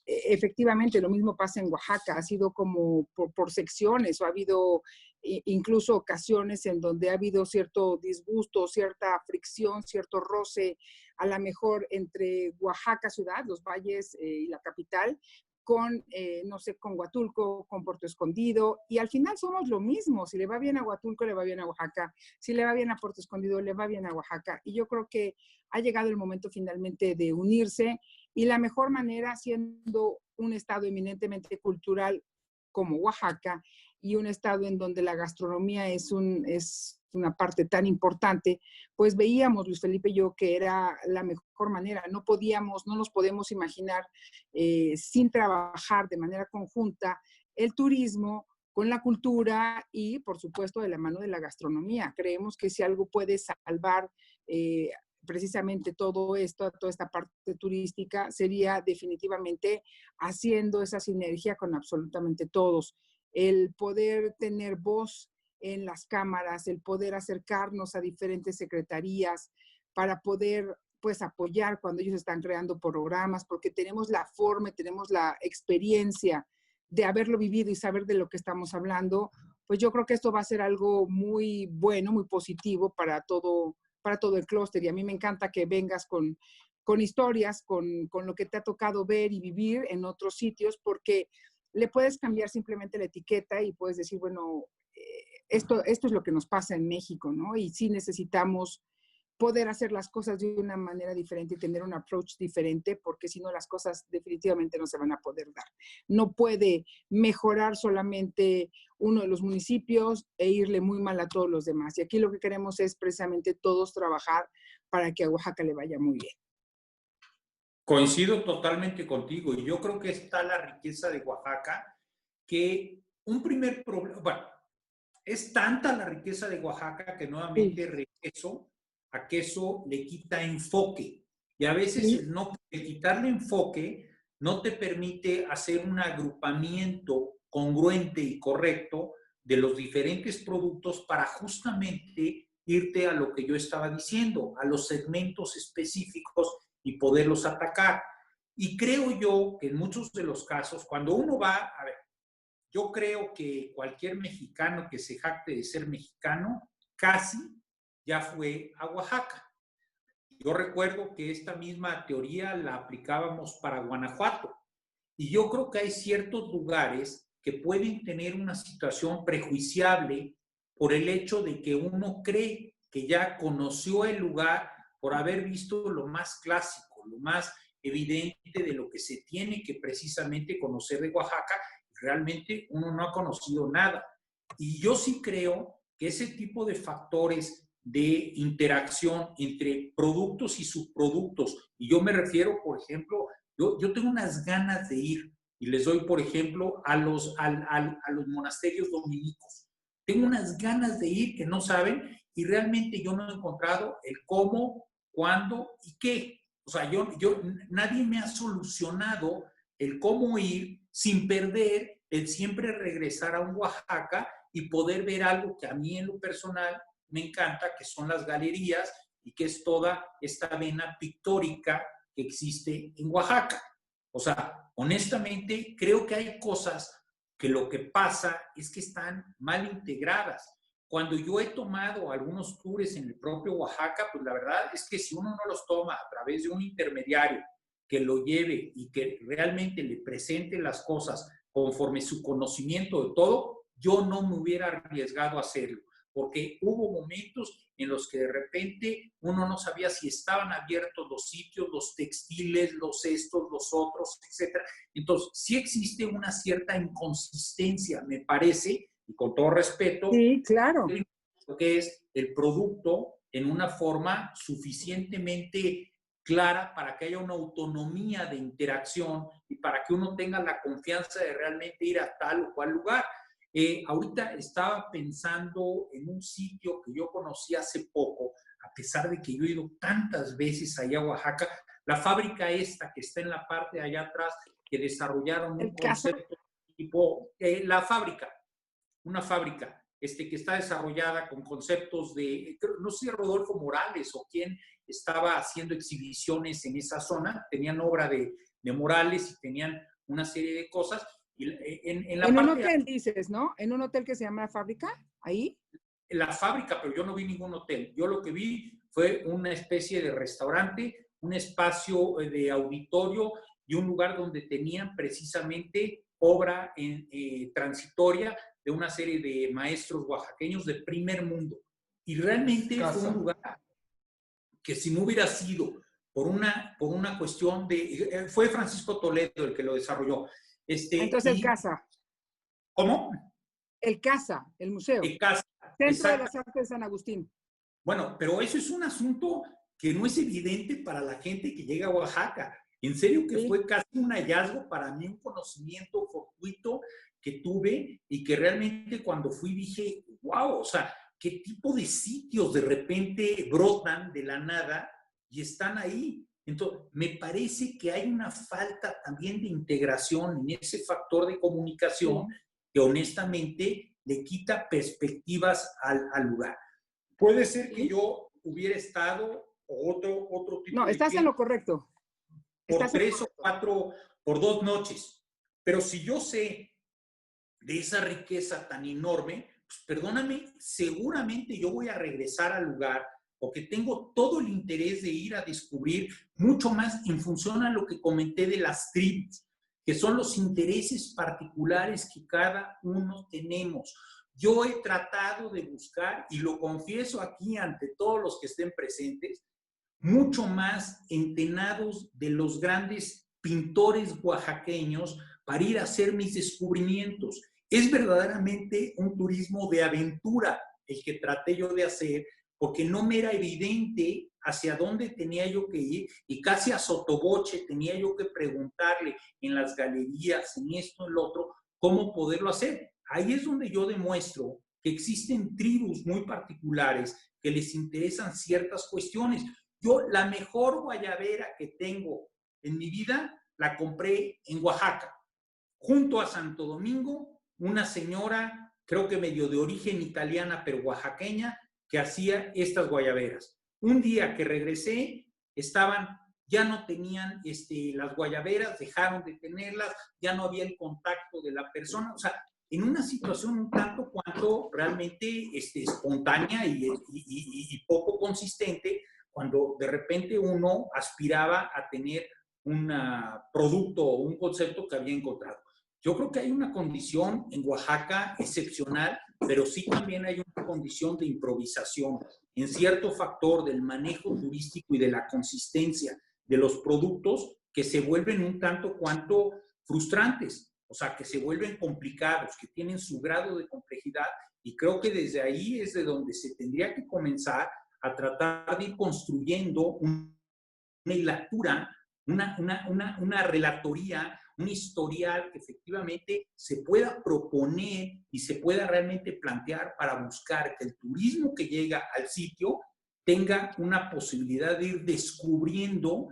efectivamente lo mismo pasa en Oaxaca, ha sido como por secciones, o ha habido incluso ocasiones en donde ha habido cierto disgusto, cierta fricción, cierto roce, a lo mejor entre Oaxaca ciudad, los valles y la capital, con, no sé, con Huatulco, con Puerto Escondido, y al final somos lo mismo. Si le va bien a Huatulco, le va bien a Oaxaca. Si le va bien a Puerto Escondido, le va bien a Oaxaca. Y yo creo que ha llegado el momento finalmente de unirse, y la mejor manera, siendo un estado eminentemente cultural como Oaxaca, y un estado en donde la gastronomía es una parte tan importante, pues veíamos, Luis Felipe y yo, que era la mejor manera. No nos podemos imaginar sin trabajar de manera conjunta el turismo con la cultura y, por supuesto, de la mano de la gastronomía. Creemos que si algo puede salvar precisamente todo esto, toda esta parte turística, sería definitivamente haciendo esa sinergia con absolutamente todos. El poder tener voz en las cámaras, el poder acercarnos a diferentes secretarías para poder pues apoyar cuando ellos están creando programas, porque tenemos la forma, tenemos la experiencia de haberlo vivido y saber de lo que estamos hablando. Pues yo creo que esto va a ser algo muy bueno, muy positivo para todo el clúster. Y a mí me encanta que vengas con historias, con lo que te ha tocado ver y vivir en otros sitios, porque le puedes cambiar simplemente la etiqueta y puedes decir, bueno, esto es lo que nos pasa en México, ¿no? Y sí necesitamos poder hacer las cosas de una manera diferente y tener un approach diferente, porque si no las cosas definitivamente no se van a poder dar. No puede mejorar solamente uno de los municipios e irle muy mal a todos los demás. Y aquí lo que queremos es precisamente todos trabajar para que a Oaxaca le vaya muy bien. Coincido totalmente contigo, y yo creo que está la riqueza de Oaxaca, que un primer problema, bueno, es tanta la riqueza de Oaxaca que nuevamente regreso a que eso le quita enfoque. Y a veces el quitarle enfoque no te permite hacer un agrupamiento congruente y correcto de los diferentes productos para justamente irte a lo que yo estaba diciendo, a los segmentos específicos y poderlos atacar. Y creo yo que en muchos de los casos, cuando uno va, a ver, yo creo que cualquier mexicano que se jacte de ser mexicano, casi ya fue a Oaxaca. Yo recuerdo que esta misma teoría la aplicábamos para Guanajuato. Y yo creo que hay ciertos lugares que pueden tener una situación prejuiciable por el hecho de que uno cree que ya conoció el lugar por haber visto lo más clásico, lo más evidente de lo que se tiene que precisamente conocer de Oaxaca. Realmente uno no ha conocido nada. Y yo sí creo que ese tipo de factores de interacción entre productos y subproductos, y yo me refiero, por ejemplo, yo tengo unas ganas de ir, y les doy, por ejemplo, a los monasterios dominicos. Tengo unas ganas de ir que no saben, y realmente yo no he encontrado el cómo, cuándo y qué. O sea, nadie me ha solucionado el cómo ir sin perder el siempre regresar a un Oaxaca y poder ver algo que a mí en lo personal me encanta, que son las galerías y que es toda esta vena pictórica que existe en Oaxaca. O sea, honestamente, creo que hay cosas que lo que pasa es que están mal integradas. Cuando yo he tomado algunos tours en el propio Oaxaca, pues la verdad es que si uno no los toma a través de un intermediario que lo lleve y que realmente le presente las cosas conforme su conocimiento de todo, yo no me hubiera arriesgado a hacerlo, porque hubo momentos en los que de repente uno no sabía si estaban abiertos los sitios, los textiles, los estos, los otros, etc. Entonces, sí existe una cierta inconsistencia, me parece, y con todo respeto, sí, claro, lo que es el producto en una forma suficientemente clara para que haya una autonomía de interacción y para que uno tenga la confianza de realmente ir a tal o cual lugar. Ahorita estaba pensando en un sitio que yo conocí hace poco, a pesar de que yo he ido tantas veces allá a Oaxaca, la fábrica esta que está en la parte de allá atrás, que desarrollaron un concepto tipo, una fábrica que está desarrollada con conceptos de, no sé, Rodolfo Morales o quién estaba haciendo exhibiciones en esa zona, tenían obra de Morales y tenían una serie de cosas. Y en un hotel dices, ¿no? En un hotel que se llama La Fábrica, ahí. La fábrica, pero yo no vi ningún hotel. Yo lo que vi fue una especie de restaurante, un espacio de auditorio y un lugar donde tenían precisamente obra transitoria de una serie de maestros oaxaqueños de primer mundo. Y realmente fue un lugar que si no hubiera sido por una cuestión de... fue Francisco Toledo el que lo desarrolló. Entonces el CASA. ¿Cómo? El CASA, el museo. El CASA. Centro de las Artes de San Agustín. Bueno, pero eso es un asunto que no es evidente para la gente que llega a Oaxaca. En serio que fue casi un hallazgo para mí, un conocimiento fortuito que tuve y que realmente cuando fui dije, wow, o sea, qué tipo de sitios de repente brotan de la nada y están ahí. Entonces, me parece que hay una falta también de integración en ese factor de comunicación que honestamente le quita perspectivas al lugar. Puede ser que yo hubiera estado otro tipo de... No, estás en lo correcto. Por 3 o 4, por 2 noches. Pero si yo sé de esa riqueza tan enorme, pues perdóname, seguramente yo voy a regresar al lugar porque tengo todo el interés de ir a descubrir mucho más en función a lo que comenté de las tribus, que son los intereses particulares que cada uno tenemos. Yo he tratado de buscar, y lo confieso aquí ante todos los que estén presentes, mucho más entenados de los grandes pintores oaxaqueños para ir a hacer mis descubrimientos. Es verdaderamente un turismo de aventura el que traté yo de hacer, porque no me era evidente hacia dónde tenía yo que ir y casi a sotoboche tenía yo que preguntarle en las galerías, en esto, en lo otro, cómo poderlo hacer. Ahí es donde yo demuestro que existen tribus muy particulares que les interesan ciertas cuestiones. Yo la mejor guayabera que tengo en mi vida la compré en Oaxaca, junto a Santo Domingo, una señora, creo que medio de origen italiana, pero oaxaqueña, que hacía estas guayaberas. Un día que regresé, ya no tenían las guayaberas, dejaron de tenerlas, ya no había el contacto de la persona, o sea, en una situación un tanto cuanto realmente espontánea y poco consistente, cuando de repente uno aspiraba a tener un producto o un concepto que había encontrado. Yo creo que hay una condición en Oaxaca excepcional, pero sí también hay una condición de improvisación en cierto factor del manejo turístico y de la consistencia de los productos que se vuelven un tanto cuanto frustrantes, o sea, que se vuelven complicados, que tienen su grado de complejidad, y creo que desde ahí es de donde se tendría que comenzar a tratar de ir construyendo una hilatura, una relatoría, un historial que efectivamente se pueda proponer y se pueda realmente plantear para buscar que el turismo que llega al sitio tenga una posibilidad de ir descubriendo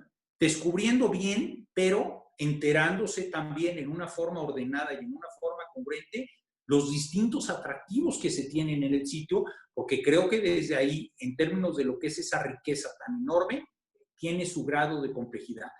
bien, pero enterándose también en una forma ordenada y en una forma congruente los distintos atractivos que se tienen en el sitio, porque creo que desde ahí, en términos de lo que es esa riqueza tan enorme, tiene su grado de complejidad.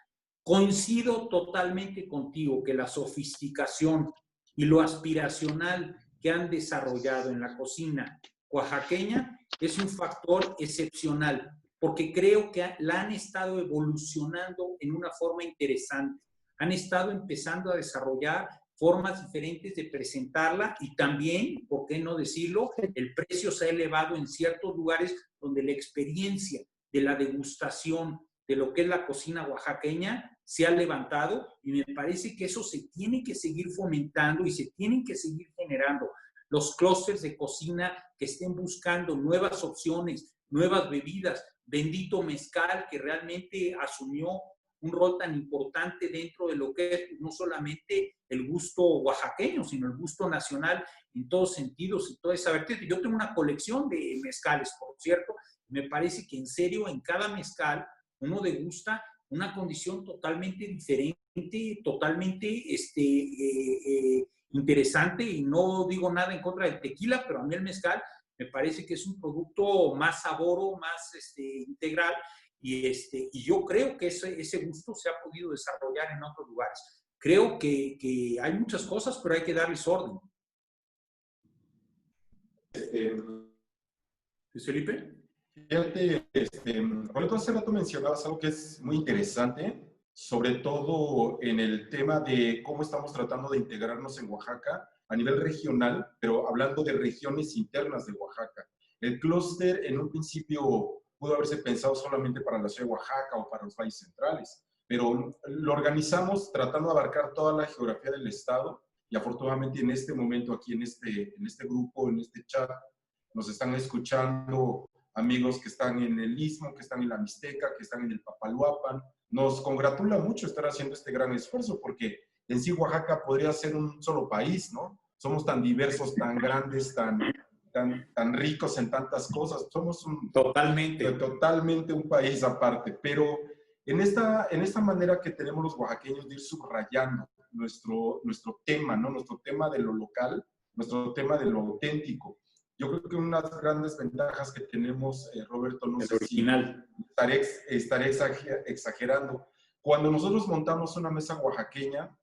Coincido totalmente contigo que la sofisticación y lo aspiracional que han desarrollado en la cocina oaxaqueña es un factor excepcional, porque creo que la han estado evolucionando en una forma interesante. Han estado empezando a desarrollar formas diferentes de presentarla y también, ¿por qué no decirlo? El precio se ha elevado en ciertos lugares donde la experiencia de la degustación de lo que es la cocina oaxaqueña se ha levantado, y me parece que eso se tiene que seguir fomentando y se tienen que seguir generando los clústeres de cocina que estén buscando nuevas opciones, nuevas bebidas. Bendito Mezcal, que realmente asumió un rol tan importante dentro de lo que es no solamente el gusto oaxaqueño, sino el gusto nacional en todos sentidos y toda esa vertiente. Yo tengo una colección de mezcales, por cierto. Me parece que en serio en cada mezcal uno degusta una condición totalmente diferente, totalmente interesante, y no digo nada en contra del tequila, pero a mí el mezcal me parece que es un producto más saboro, más integral, y yo creo que ese gusto se ha podido desarrollar en otros lugares. Creo que hay muchas cosas, pero hay que darles orden. ¿Luis Felipe? Fíjate, Roberto, hace rato mencionabas algo que es muy interesante, sobre todo en el tema de cómo estamos tratando de integrarnos en Oaxaca a nivel regional, pero hablando de regiones internas de Oaxaca. El clúster en un principio pudo haberse pensado solamente para la ciudad de Oaxaca o para los valles centrales, pero lo organizamos tratando de abarcar toda la geografía del estado, y afortunadamente en este momento aquí en este grupo, en este chat, nos están escuchando amigos que están en el Istmo, que están en la Mixteca, que están en el Papaloapan. Nos congratula mucho estar haciendo este gran esfuerzo, porque en sí Oaxaca podría ser un solo país, ¿no? Somos tan diversos, tan grandes, tan ricos en tantas cosas. Somos totalmente un país aparte, pero en esta manera que tenemos los oaxaqueños de ir subrayando nuestro tema, ¿no? Nuestro tema de lo local, nuestro tema de lo auténtico. Yo creo que unas grandes ventajas que tenemos, Roberto, no sé si estaré exagerando. Cuando nosotros montamos una mesa oaxaqueña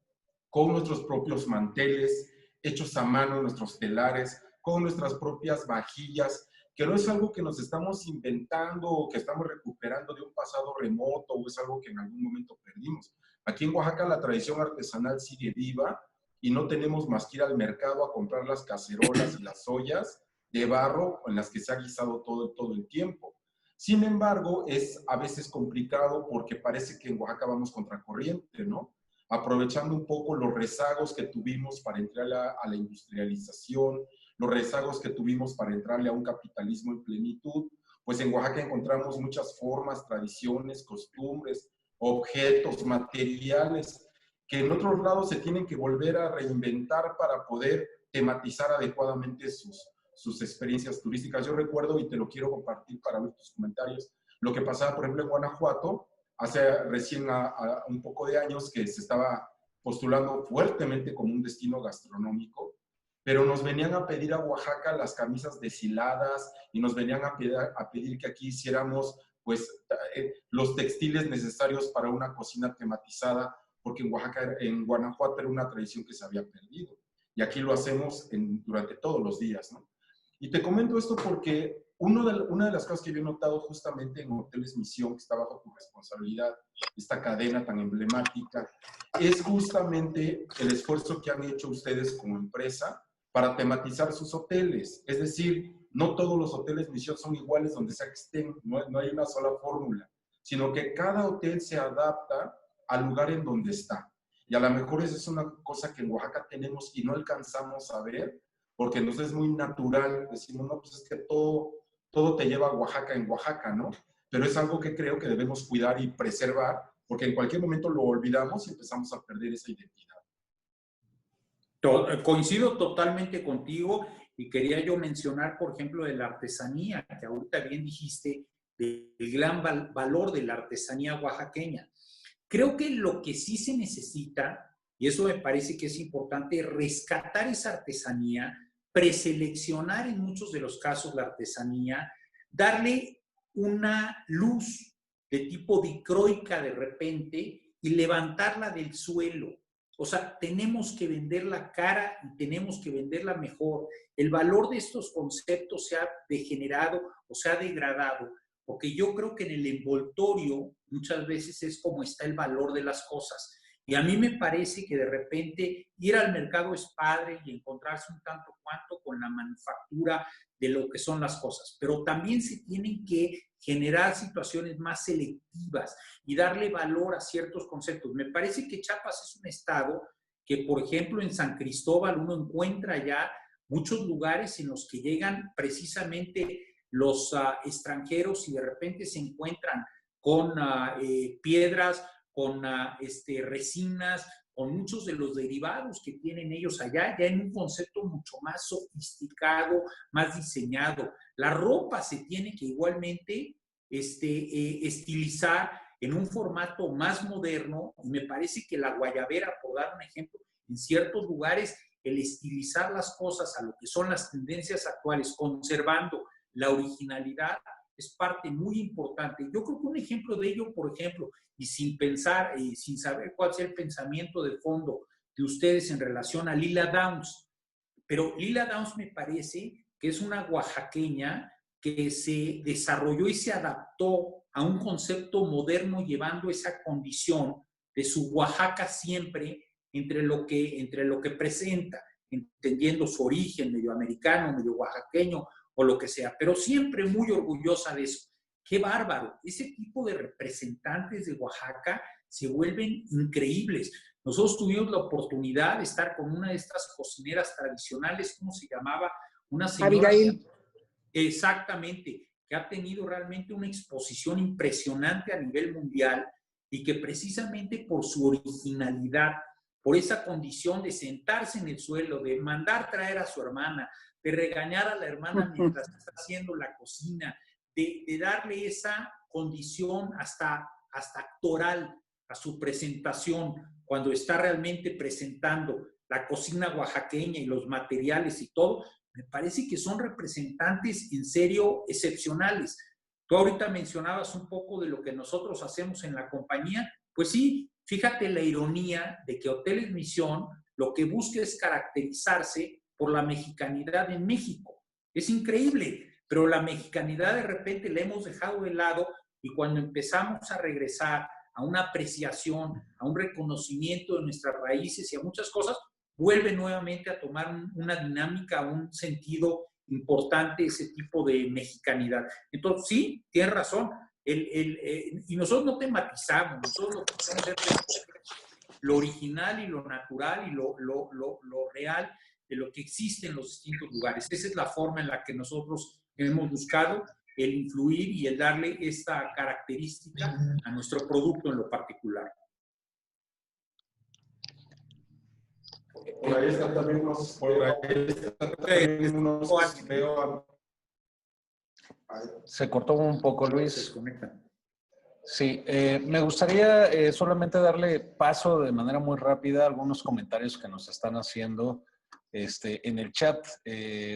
con nuestros propios manteles, hechos a mano, nuestros telares, con nuestras propias vajillas, que no es algo que nos estamos inventando o que estamos recuperando de un pasado remoto, o es algo que en algún momento perdimos. Aquí en Oaxaca la tradición artesanal sigue viva y no tenemos más que ir al mercado a comprar las cacerolas y las ollas de barro en las que se ha guisado todo el tiempo. Sin embargo, es a veces complicado porque parece que en Oaxaca vamos contracorriente, ¿no? Aprovechando un poco los rezagos que tuvimos para entrar a la industrialización, los rezagos que tuvimos para entrarle a un capitalismo en plenitud, pues en Oaxaca encontramos muchas formas, tradiciones, costumbres, objetos, materiales, que en otros lados se tienen que volver a reinventar para poder tematizar adecuadamente sus experiencias turísticas. Yo recuerdo, y te lo quiero compartir para ver tus comentarios, lo que pasaba, por ejemplo, en Guanajuato, hace recién un poco de años, que se estaba postulando fuertemente como un destino gastronómico, pero nos venían a pedir a Oaxaca las camisas deshiladas y nos venían a pedir que aquí hiciéramos pues, los textiles necesarios para una cocina tematizada, porque en Guanajuato era una tradición que se había perdido. Y aquí lo hacemos durante todos los días, ¿no? Y te comento esto porque una de las cosas que yo he notado justamente en Hoteles Misión, que está bajo tu responsabilidad, esta cadena tan emblemática, es justamente el esfuerzo que han hecho ustedes como empresa para tematizar sus hoteles. Es decir, no todos los Hoteles Misión son iguales donde sea que estén, no hay una sola fórmula, sino que cada hotel se adapta al lugar en donde está. Y a lo mejor esa es una cosa que en Oaxaca tenemos y no alcanzamos a ver, porque nos es muy natural. Decimos, no, pues es que todo te lleva a Oaxaca en Oaxaca, ¿no? Pero es algo que creo que debemos cuidar y preservar, porque en cualquier momento lo olvidamos y empezamos a perder esa identidad. Coincido totalmente contigo y quería yo mencionar, por ejemplo, de la artesanía, que ahorita bien dijiste, del gran valor de la artesanía oaxaqueña. Creo que lo que sí se necesita, y eso me parece que es importante, rescatar esa artesanía, preseleccionar en muchos de los casos la artesanía, darle una luz de tipo dicroica de repente y levantarla del suelo. O sea, tenemos que venderla cara y tenemos que venderla mejor. El valor de estos conceptos se ha degenerado o se ha degradado, porque yo creo que en el envoltorio muchas veces es como está el valor de las cosas. Y a mí me parece que de repente ir al mercado es padre y encontrarse un tanto cuanto con la manufactura de lo que son las cosas. Pero también se tienen que generar situaciones más selectivas y darle valor a ciertos conceptos. Me parece que Chiapas es un estado que, por ejemplo, en San Cristóbal uno encuentra ya muchos lugares en los que llegan precisamente los extranjeros y de repente se encuentran con piedras, con resinas, con muchos de los derivados que tienen ellos allá, ya en un concepto mucho más sofisticado, más diseñado. La ropa se tiene que igualmente estilizar en un formato más moderno, y me parece que la guayabera, por dar un ejemplo, en ciertos lugares, el estilizar las cosas a lo que son las tendencias actuales, conservando la originalidad, es parte muy importante. Yo creo que un ejemplo de ello, por ejemplo, y sin pensar, sin saber cuál es el pensamiento de fondo de ustedes en relación a Lila Downs, pero Lila Downs me parece que es una oaxaqueña que se desarrolló y se adaptó a un concepto moderno llevando esa condición de su Oaxaca siempre entre lo que presenta, entendiendo su origen medio americano, medio oaxaqueño o lo que sea, pero siempre muy orgullosa de eso. ¡Qué bárbaro! Ese tipo de representantes de Oaxaca se vuelven increíbles. Nosotros tuvimos la oportunidad de estar con una de estas cocineras tradicionales, ¿cómo se llamaba? Una señora... Abigail. Exactamente, que ha tenido realmente una exposición impresionante a nivel mundial y que precisamente por su originalidad, por esa condición de sentarse en el suelo, de mandar traer a su hermana, de regañar a la hermana mientras está haciendo la cocina, de darle esa condición hasta actoral a su presentación, cuando está realmente presentando la cocina oaxaqueña y los materiales y todo, me parece que son representantes en serio excepcionales. Tú ahorita mencionabas un poco de lo que nosotros hacemos en la compañía. Pues sí, fíjate la ironía de que Hoteles Misión lo que busca es caracterizarse por la mexicanidad en México. Es increíble, pero la mexicanidad de repente la hemos dejado de lado y cuando empezamos a regresar a una apreciación, a un reconocimiento de nuestras raíces y a muchas cosas, vuelve nuevamente a tomar una dinámica, un sentido importante ese tipo de mexicanidad. Entonces, sí, tienes razón. Y nosotros no tematizamos, nosotros lo que hacemos es lo original y lo natural y lo real de lo que existe en los distintos lugares. Esa es la forma en la que nosotros hemos buscado el influir y el darle esta característica a nuestro producto en lo particular. Por ahí está también unos veo. Se cortó un poco, Luis. Sí, me gustaría solamente darle paso de manera muy rápida a algunos comentarios que nos están haciendo en el chat.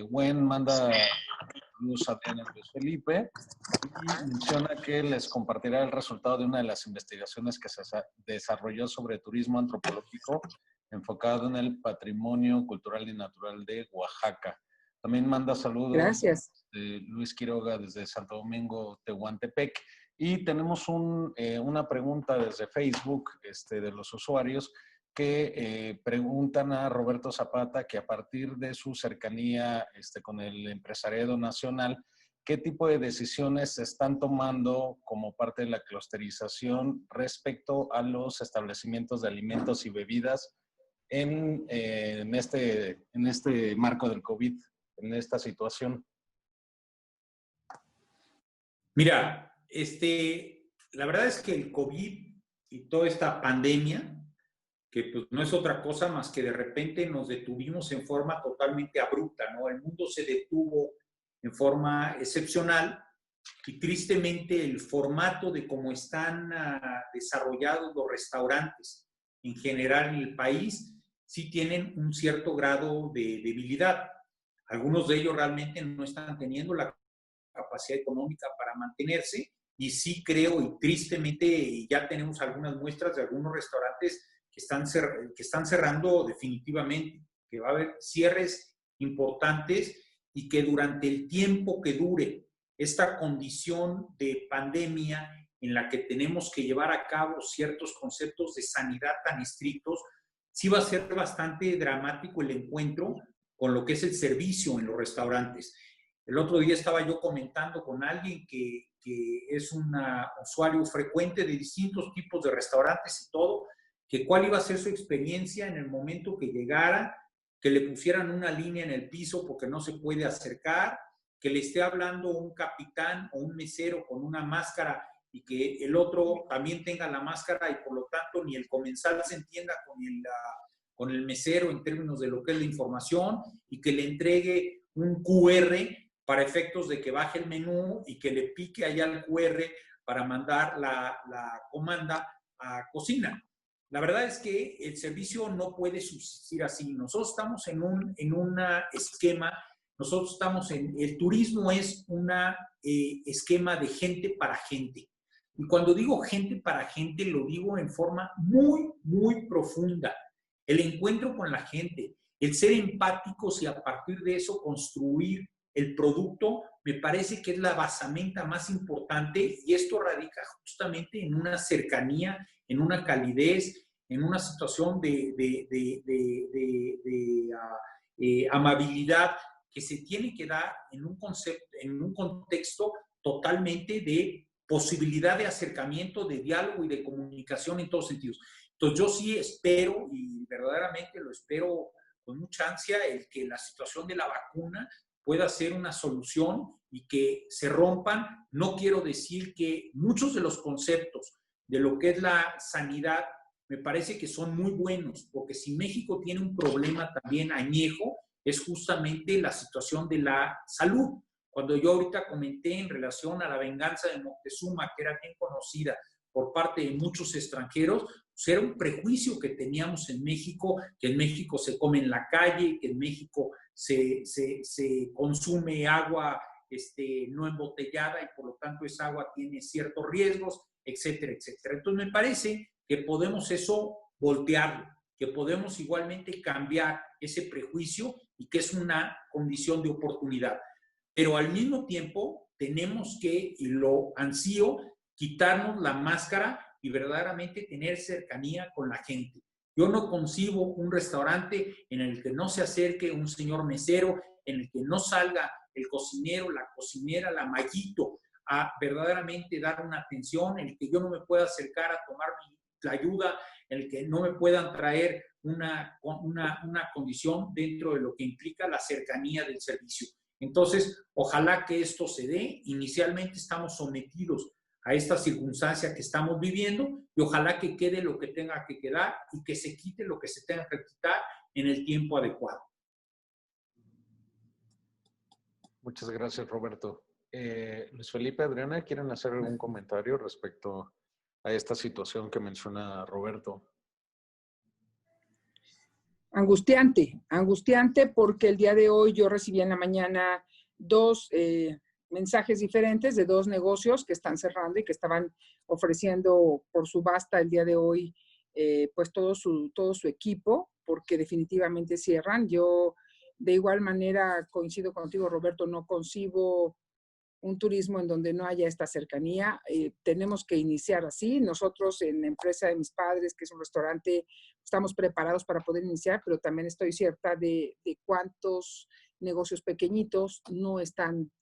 Gwen manda saludos a Diana Luis Felipe y menciona que les compartirá el resultado de una de las investigaciones que se desarrolló sobre turismo antropológico enfocado en el patrimonio cultural y natural de Oaxaca. También manda saludos. Gracias. Luis Quiroga desde Santo Domingo, Tehuantepec. Y tenemos una pregunta desde Facebook de los usuarios que preguntan a Roberto Zapata que a partir de su cercanía con el empresariado nacional, ¿qué tipo de decisiones se están tomando como parte de la clusterización respecto a los establecimientos de alimentos y bebidas en este marco del COVID, en esta situación? Mira, la verdad es que el COVID y toda esta pandemia, que pues no es otra cosa más que de repente nos detuvimos en forma totalmente abrupta, ¿no? El mundo se detuvo en forma excepcional y tristemente el formato de cómo están desarrollados los restaurantes en general en el país sí tienen un cierto grado de debilidad. Algunos de ellos realmente no están teniendo la capacidad económica para mantenerse y sí creo y tristemente ya tenemos algunas muestras de algunos restaurantes que están cerrando definitivamente, que va a haber cierres importantes y que durante el tiempo que dure esta condición de pandemia en la que tenemos que llevar a cabo ciertos conceptos de sanidad tan estrictos, sí va a ser bastante dramático el encuentro con lo que es el servicio en los restaurantes. El otro día estaba yo comentando con alguien que es un usuario frecuente de distintos tipos de restaurantes y todo, que cuál iba a ser su experiencia en el momento que llegara, que le pusieran una línea en el piso porque no se puede acercar, que le esté hablando un capitán o un mesero con una máscara y que el otro también tenga la máscara y por lo tanto ni el comensal se entienda con el mesero en términos de lo que es la información y que le entregue un QR para efectos de que baje el menú y que le pique allá el QR para mandar la comanda a cocina. La verdad es que el servicio no puede subsistir así. Nosotros estamos en un esquema, el turismo es un esquema de gente para gente. Y cuando digo gente para gente, lo digo en forma muy, muy profunda. El encuentro con la gente, el ser empáticos y a partir de eso construir el producto, me parece que es la basamenta más importante y esto radica justamente en una cercanía, en una calidez, en una situación de amabilidad que se tiene que dar en un concepto, en un contexto totalmente de posibilidad de acercamiento, de diálogo y de comunicación en todos sentidos. Entonces yo sí espero, y verdaderamente lo espero con mucha ansia, el que la situación de la vacuna pueda ser una solución y que se rompan. No quiero decir que muchos de los conceptos de lo que es la sanidad me parece que son muy buenos, porque si México tiene un problema también añejo, es justamente la situación de la salud. Cuando yo ahorita comenté en relación a la venganza de Moctezuma, que era bien conocida por parte de muchos extranjeros, pues era un prejuicio que teníamos en México, que en México se come en la calle, que en México se consume agua no embotellada y por lo tanto esa agua tiene ciertos riesgos, etcétera, etcétera. Entonces me parece que podemos eso voltearlo, que podemos igualmente cambiar ese prejuicio y que es una condición de oportunidad. Pero al mismo tiempo tenemos que, y lo ansío, quitarnos la máscara y verdaderamente tener cercanía con la gente. Yo no concibo un restaurante en el que no se acerque un señor mesero, en el que no salga el cocinero, la cocinera, la mallito, a verdaderamente dar una atención, en el que yo no me pueda acercar a tomar la ayuda, en el que no me puedan traer una condición dentro de lo que implica la cercanía del servicio. Entonces, ojalá que esto se dé. Inicialmente estamos sometidos a esta circunstancia que estamos viviendo y ojalá que quede lo que tenga que quedar y que se quite lo que se tenga que quitar en el tiempo adecuado. Muchas gracias, Roberto. Luis Felipe, Adriana, ¿quieren hacer algún comentario respecto a esta situación que menciona Roberto? Angustiante porque el día de hoy yo recibí en la mañana dos mensajes diferentes de dos negocios que están cerrando y que estaban ofreciendo por subasta el día de hoy pues todo su equipo, porque definitivamente cierran. Yo De igual manera, coincido contigo, Roberto, no concibo un turismo en donde no haya esta cercanía. Tenemos que iniciar así. Nosotros en la empresa de mis padres, que es un restaurante, estamos preparados para poder iniciar, pero también estoy cierta de cuántos negocios pequeñitos no están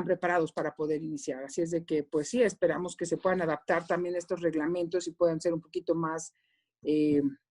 preparados para poder iniciar. Así es de que, pues sí, esperamos que se puedan adaptar también estos reglamentos y puedan ser un poquito más...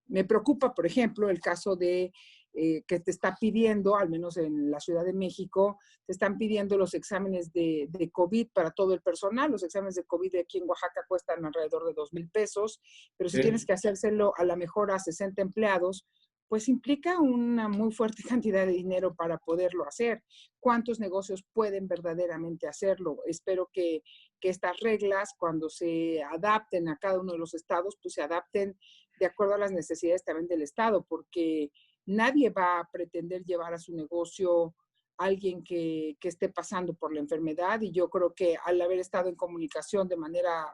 me preocupa, por ejemplo, el caso de que te está pidiendo, al menos en la Ciudad de México, te están pidiendo los exámenes de COVID para todo el personal. Los exámenes de COVID de aquí en Oaxaca cuestan alrededor de 2,000 pesos, pero si tienes que hacérselo a la mejor a 60 empleados, pues implica una muy fuerte cantidad de dinero para poderlo hacer. ¿Cuántos negocios pueden verdaderamente hacerlo? Espero que estas reglas, cuando se adapten a cada uno de los estados, pues se adapten de acuerdo a las necesidades también del estado, porque nadie va a pretender llevar a su negocio a alguien que esté pasando por la enfermedad, y yo creo que al haber estado en comunicación de manera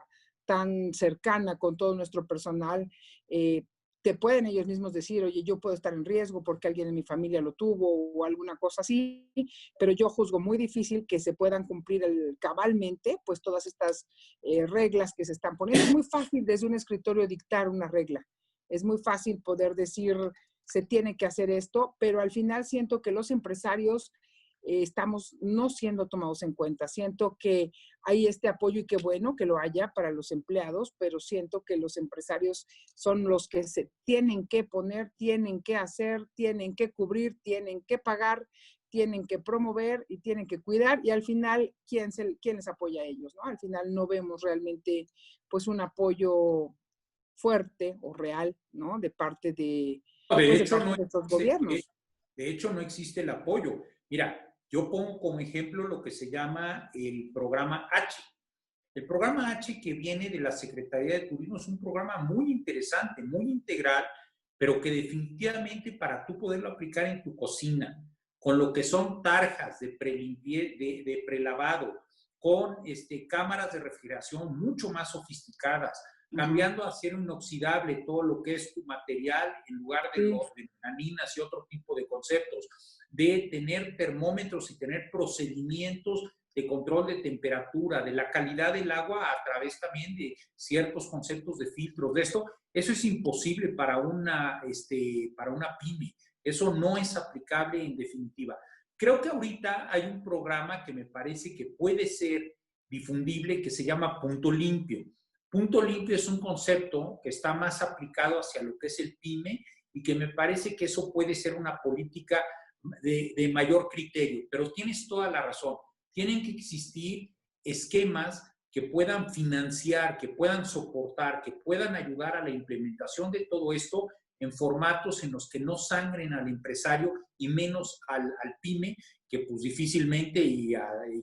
tan cercana con todo nuestro personal, te pueden ellos mismos decir, oye, yo puedo estar en riesgo porque alguien en mi familia lo tuvo o alguna cosa así, pero yo juzgo muy difícil que se puedan cumplir cabalmente pues todas estas reglas que se están poniendo. Es muy fácil desde un escritorio dictar una regla, es muy fácil poder decir, se tiene que hacer esto, pero al final siento que los empresarios estamos no siendo tomados en cuenta. Siento que hay este apoyo y qué bueno que lo haya para los empleados, pero siento que los empresarios son los que se tienen que poner, tienen que hacer, tienen que cubrir, tienen que pagar, tienen que promover y tienen que cuidar, y al final, ¿quién les apoya a ellos, ¿no? Al final no vemos realmente pues un apoyo fuerte o real, ¿no? De parte de estos gobiernos. De hecho, no existe el apoyo. Mira, yo pongo como ejemplo lo que se llama el programa H. El programa H, que viene de la Secretaría de Turismo, es un programa muy interesante, muy integral, pero que definitivamente para tú poderlo aplicar en tu cocina, con lo que son tarjas de prelavado, con cámaras de refrigeración mucho más sofisticadas, cambiando a acero inoxidable todo lo que es tu material en lugar de los de menaninas y otro tipo de conceptos, de tener termómetros y tener procedimientos de control de temperatura, de la calidad del agua a través también de ciertos conceptos de filtros. De esto, eso es imposible para una pyme. Eso no es aplicable en definitiva. Creo que ahorita hay un programa que me parece que puede ser difundible que se llama Punto Limpio. Punto Limpio es un concepto que está más aplicado hacia lo que es el PYME y que me parece que eso puede ser una política de mayor criterio. Pero tienes toda la razón. Tienen que existir esquemas que puedan financiar, que puedan soportar, que puedan ayudar a la implementación de todo esto en formatos en los que no sangren al empresario y menos al PYME, que pues difícilmente y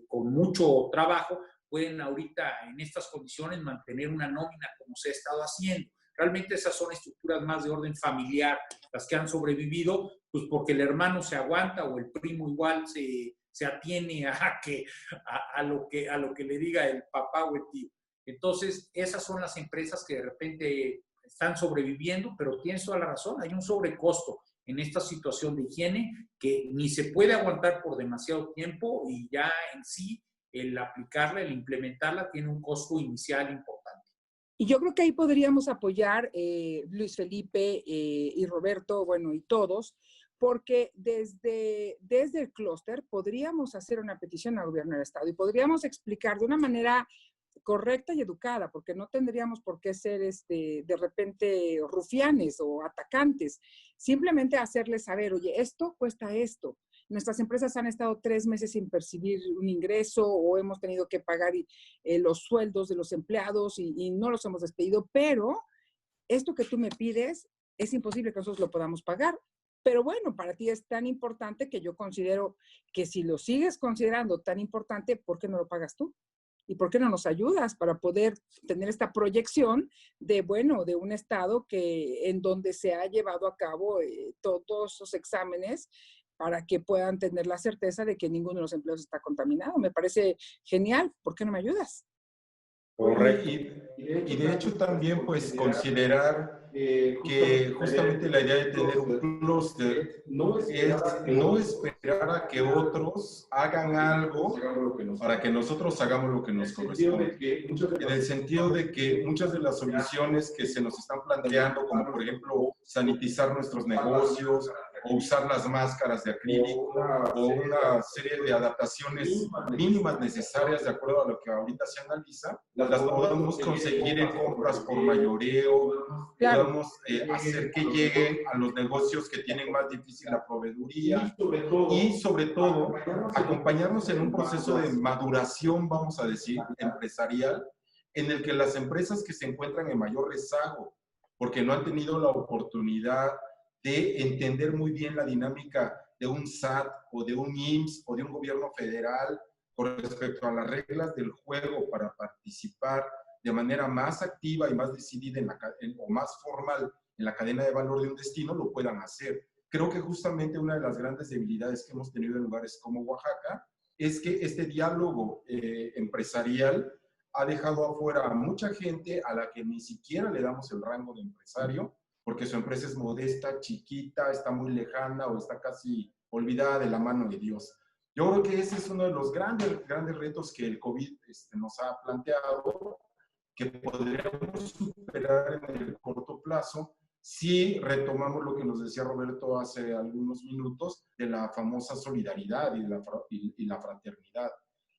con mucho trabajo pueden ahorita en estas condiciones mantener una nómina como se ha estado haciendo. Realmente esas son estructuras más de orden familiar, las que han sobrevivido, pues porque el hermano se aguanta o el primo igual se atiene a lo que le diga el papá o el tío. Entonces, esas son las empresas que de repente están sobreviviendo, pero tienes toda la razón, hay un sobrecosto en esta situación de higiene que ni se puede aguantar por demasiado tiempo y ya en sí el aplicarla, el implementarla tiene un costo inicial importante. Y yo creo que ahí podríamos apoyar, Luis Felipe y Roberto, bueno, y todos, porque desde el clúster podríamos hacer una petición al gobierno del estado y podríamos explicar de una manera correcta y educada, porque no tendríamos por qué ser de repente rufianes o atacantes, simplemente hacerles saber, oye, esto cuesta esto. Nuestras empresas han estado 3 meses sin percibir un ingreso o hemos tenido que pagar los sueldos de los empleados y no los hemos despedido, pero esto que tú me pides es imposible que nosotros lo podamos pagar. Pero bueno, para ti es tan importante que yo considero que si lo sigues considerando tan importante, ¿por qué no lo pagas tú? ¿Y por qué no nos ayudas para poder tener esta proyección de un estado en donde se ha llevado a cabo todos esos exámenes para que puedan tener la certeza de que ninguno de los empleados está contaminado? Me parece genial. ¿Por qué no me ayudas? Correcto. Y de hecho también pues considerar que justamente la idea de tener un clúster es no esperar a que otros hagan algo para que nosotros hagamos lo que nos corresponde. En el sentido de que muchas de las soluciones que se nos están planteando, como por ejemplo sanitizar nuestros negocios, o usar las máscaras de acrílico, o una serie de adaptaciones mínimas necesarias de acuerdo a lo que ahorita se analiza, las podemos conseguir en compras por mayoreo, podemos hacer que lleguen a los negocios que tienen más difícil la proveeduría y sobre todo acompañarnos en un proceso de maduración, vamos a decir, empresarial, en el que las empresas que se encuentran en mayor rezago, porque no han tenido la oportunidad de entender muy bien la dinámica de un SAT o de un IMSS o de un gobierno federal con respecto a las reglas del juego para participar de manera más activa y más decidida o más formal en la cadena de valor de un destino, lo puedan hacer. Creo que justamente una de las grandes debilidades que hemos tenido en lugares como Oaxaca es que este diálogo empresarial ha dejado afuera a mucha gente a la que ni siquiera le damos el rango de empresario, porque su empresa es modesta, chiquita, está muy lejana o está casi olvidada de la mano de Dios. Yo creo que ese es uno de los grandes retos que el COVID nos ha planteado, que podríamos superar en el corto plazo si retomamos lo que nos decía Roberto hace algunos minutos de la famosa solidaridad y la fraternidad.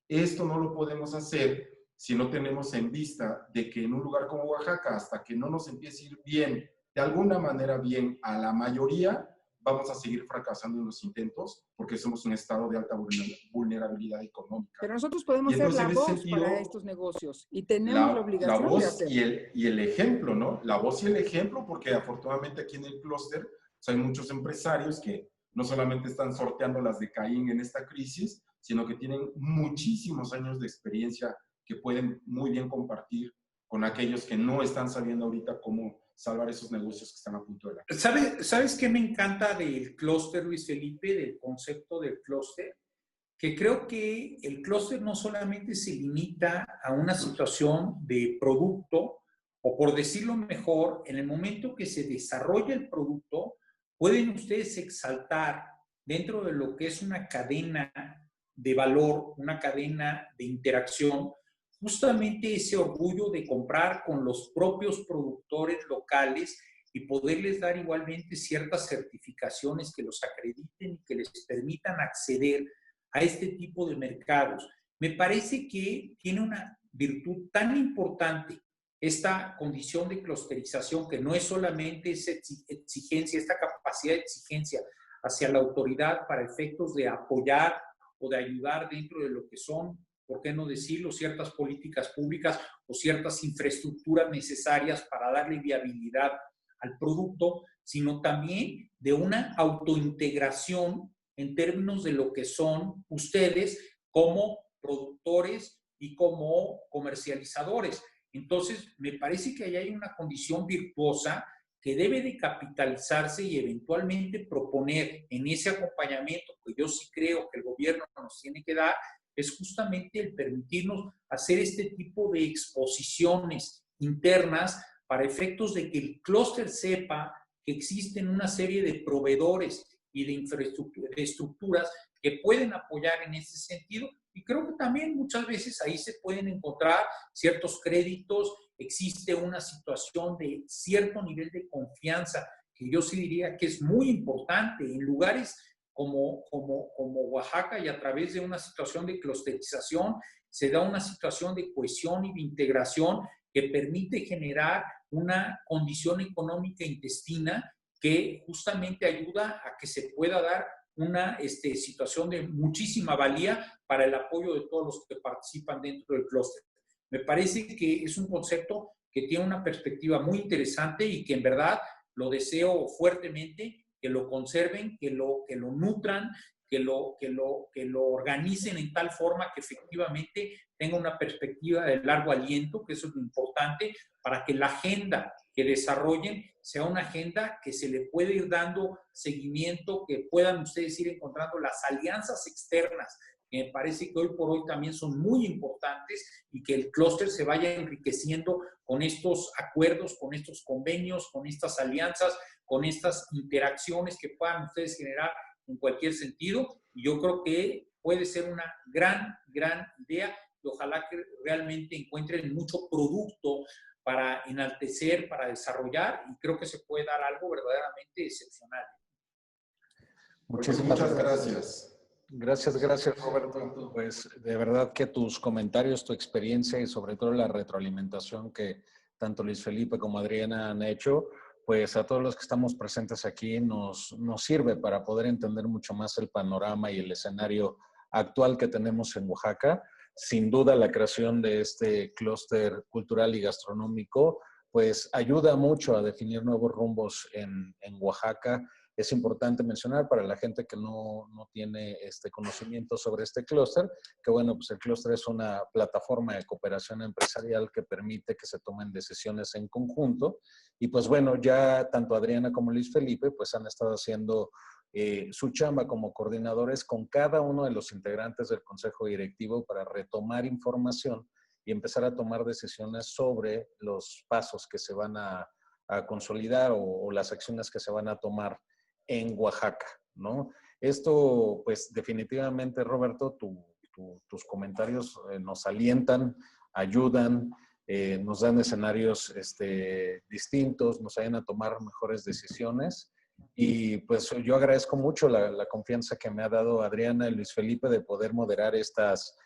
Esto no lo podemos hacer si no tenemos en vista de que en un lugar como Oaxaca, hasta que no nos empiece a ir bien, de alguna manera bien a la mayoría, vamos a seguir fracasando en los intentos porque somos un estado de alta vulnerabilidad económica. Pero nosotros podemos ser la voz para estos negocios y tenemos la obligación la voz de hacerlo. y el ejemplo, ¿no? La voz y el ejemplo, porque afortunadamente aquí en el clúster pues hay muchos empresarios que no solamente están sorteando las de Caín en esta crisis, sino que tienen muchísimos años de experiencia que pueden muy bien compartir con aquellos que no están sabiendo ahorita cómo salvar esos negocios que están a punto de la... ¿Sabes qué me encanta del clúster, Luis Felipe, del concepto del clúster? Que creo que el clúster no solamente se limita a una situación de producto, o por decirlo mejor, en el momento que se desarrolla el producto, pueden ustedes exaltar dentro de lo que es una cadena de valor, una cadena de interacción, justamente ese orgullo de comprar con los propios productores locales y poderles dar igualmente ciertas certificaciones que los acrediten y que les permitan acceder a este tipo de mercados. Me parece que tiene una virtud tan importante esta condición de clusterización, que no es solamente esa exigencia, esta capacidad de exigencia hacia la autoridad para efectos de apoyar o de ayudar dentro de lo que son, ¿por qué no decirlo?, ciertas políticas públicas o ciertas infraestructuras necesarias para darle viabilidad al producto, sino también de una autointegración en términos de lo que son ustedes como productores y como comercializadores. Entonces, me parece que ahí hay una condición virtuosa que debe de capitalizarse y eventualmente proponer en ese acompañamiento, que yo sí creo que el gobierno nos tiene que dar, es justamente el permitirnos hacer este tipo de exposiciones internas para efectos de que el clúster sepa que existen una serie de proveedores y de estructuras que pueden apoyar en ese sentido. Y creo que también muchas veces ahí se pueden encontrar ciertos créditos, existe una situación de cierto nivel de confianza, que yo sí diría que es muy importante en lugares como Oaxaca, y a través de una situación de clusterización se da una situación de cohesión y de integración que permite generar una condición económica intestina que justamente ayuda a que se pueda dar una situación de muchísima valía para el apoyo de todos los que participan dentro del clúster. Me parece que es un concepto que tiene una perspectiva muy interesante y que en verdad lo deseo fuertemente, que lo conserven, que lo nutran, que lo organicen en tal forma que efectivamente tenga una perspectiva de largo aliento, que eso es lo importante, para que la agenda que desarrollen sea una agenda que se le puede ir dando seguimiento, que puedan ustedes ir encontrando las alianzas externas que me parece que hoy por hoy también son muy importantes y que el clúster se vaya enriqueciendo con estos acuerdos, con estos convenios, con estas alianzas, con estas interacciones que puedan ustedes generar en cualquier sentido. Y yo creo que puede ser una gran idea y ojalá que realmente encuentren mucho producto para enaltecer, para desarrollar, y creo que se puede dar algo verdaderamente excepcional. Muchas gracias. Gracias, Roberto. Pues de verdad que tus comentarios, tu experiencia y sobre todo la retroalimentación que tanto Luis Felipe como Adriana han hecho, pues a todos los que estamos presentes aquí nos sirve para poder entender mucho más el panorama y el escenario actual que tenemos en Oaxaca. Sin duda, la creación de este clúster cultural y gastronómico, pues ayuda mucho a definir nuevos rumbos en Oaxaca. Es importante mencionar para la gente que no tiene conocimiento sobre este clúster, que bueno, pues el clúster es una plataforma de cooperación empresarial que permite que se tomen decisiones en conjunto. Y pues bueno, ya tanto Adriana como Luis Felipe pues han estado haciendo su chamba como coordinadores con cada uno de los integrantes del consejo directivo para retomar información y empezar a tomar decisiones sobre los pasos que se van a consolidar o las acciones que se van a tomar en Oaxaca, ¿no? Esto, pues definitivamente, Roberto, tus comentarios nos alientan, ayudan, nos dan escenarios distintos, nos ayudan a tomar mejores decisiones. Y pues yo agradezco mucho la confianza que me ha dado Adriana y Luis Felipe de poder moderar estas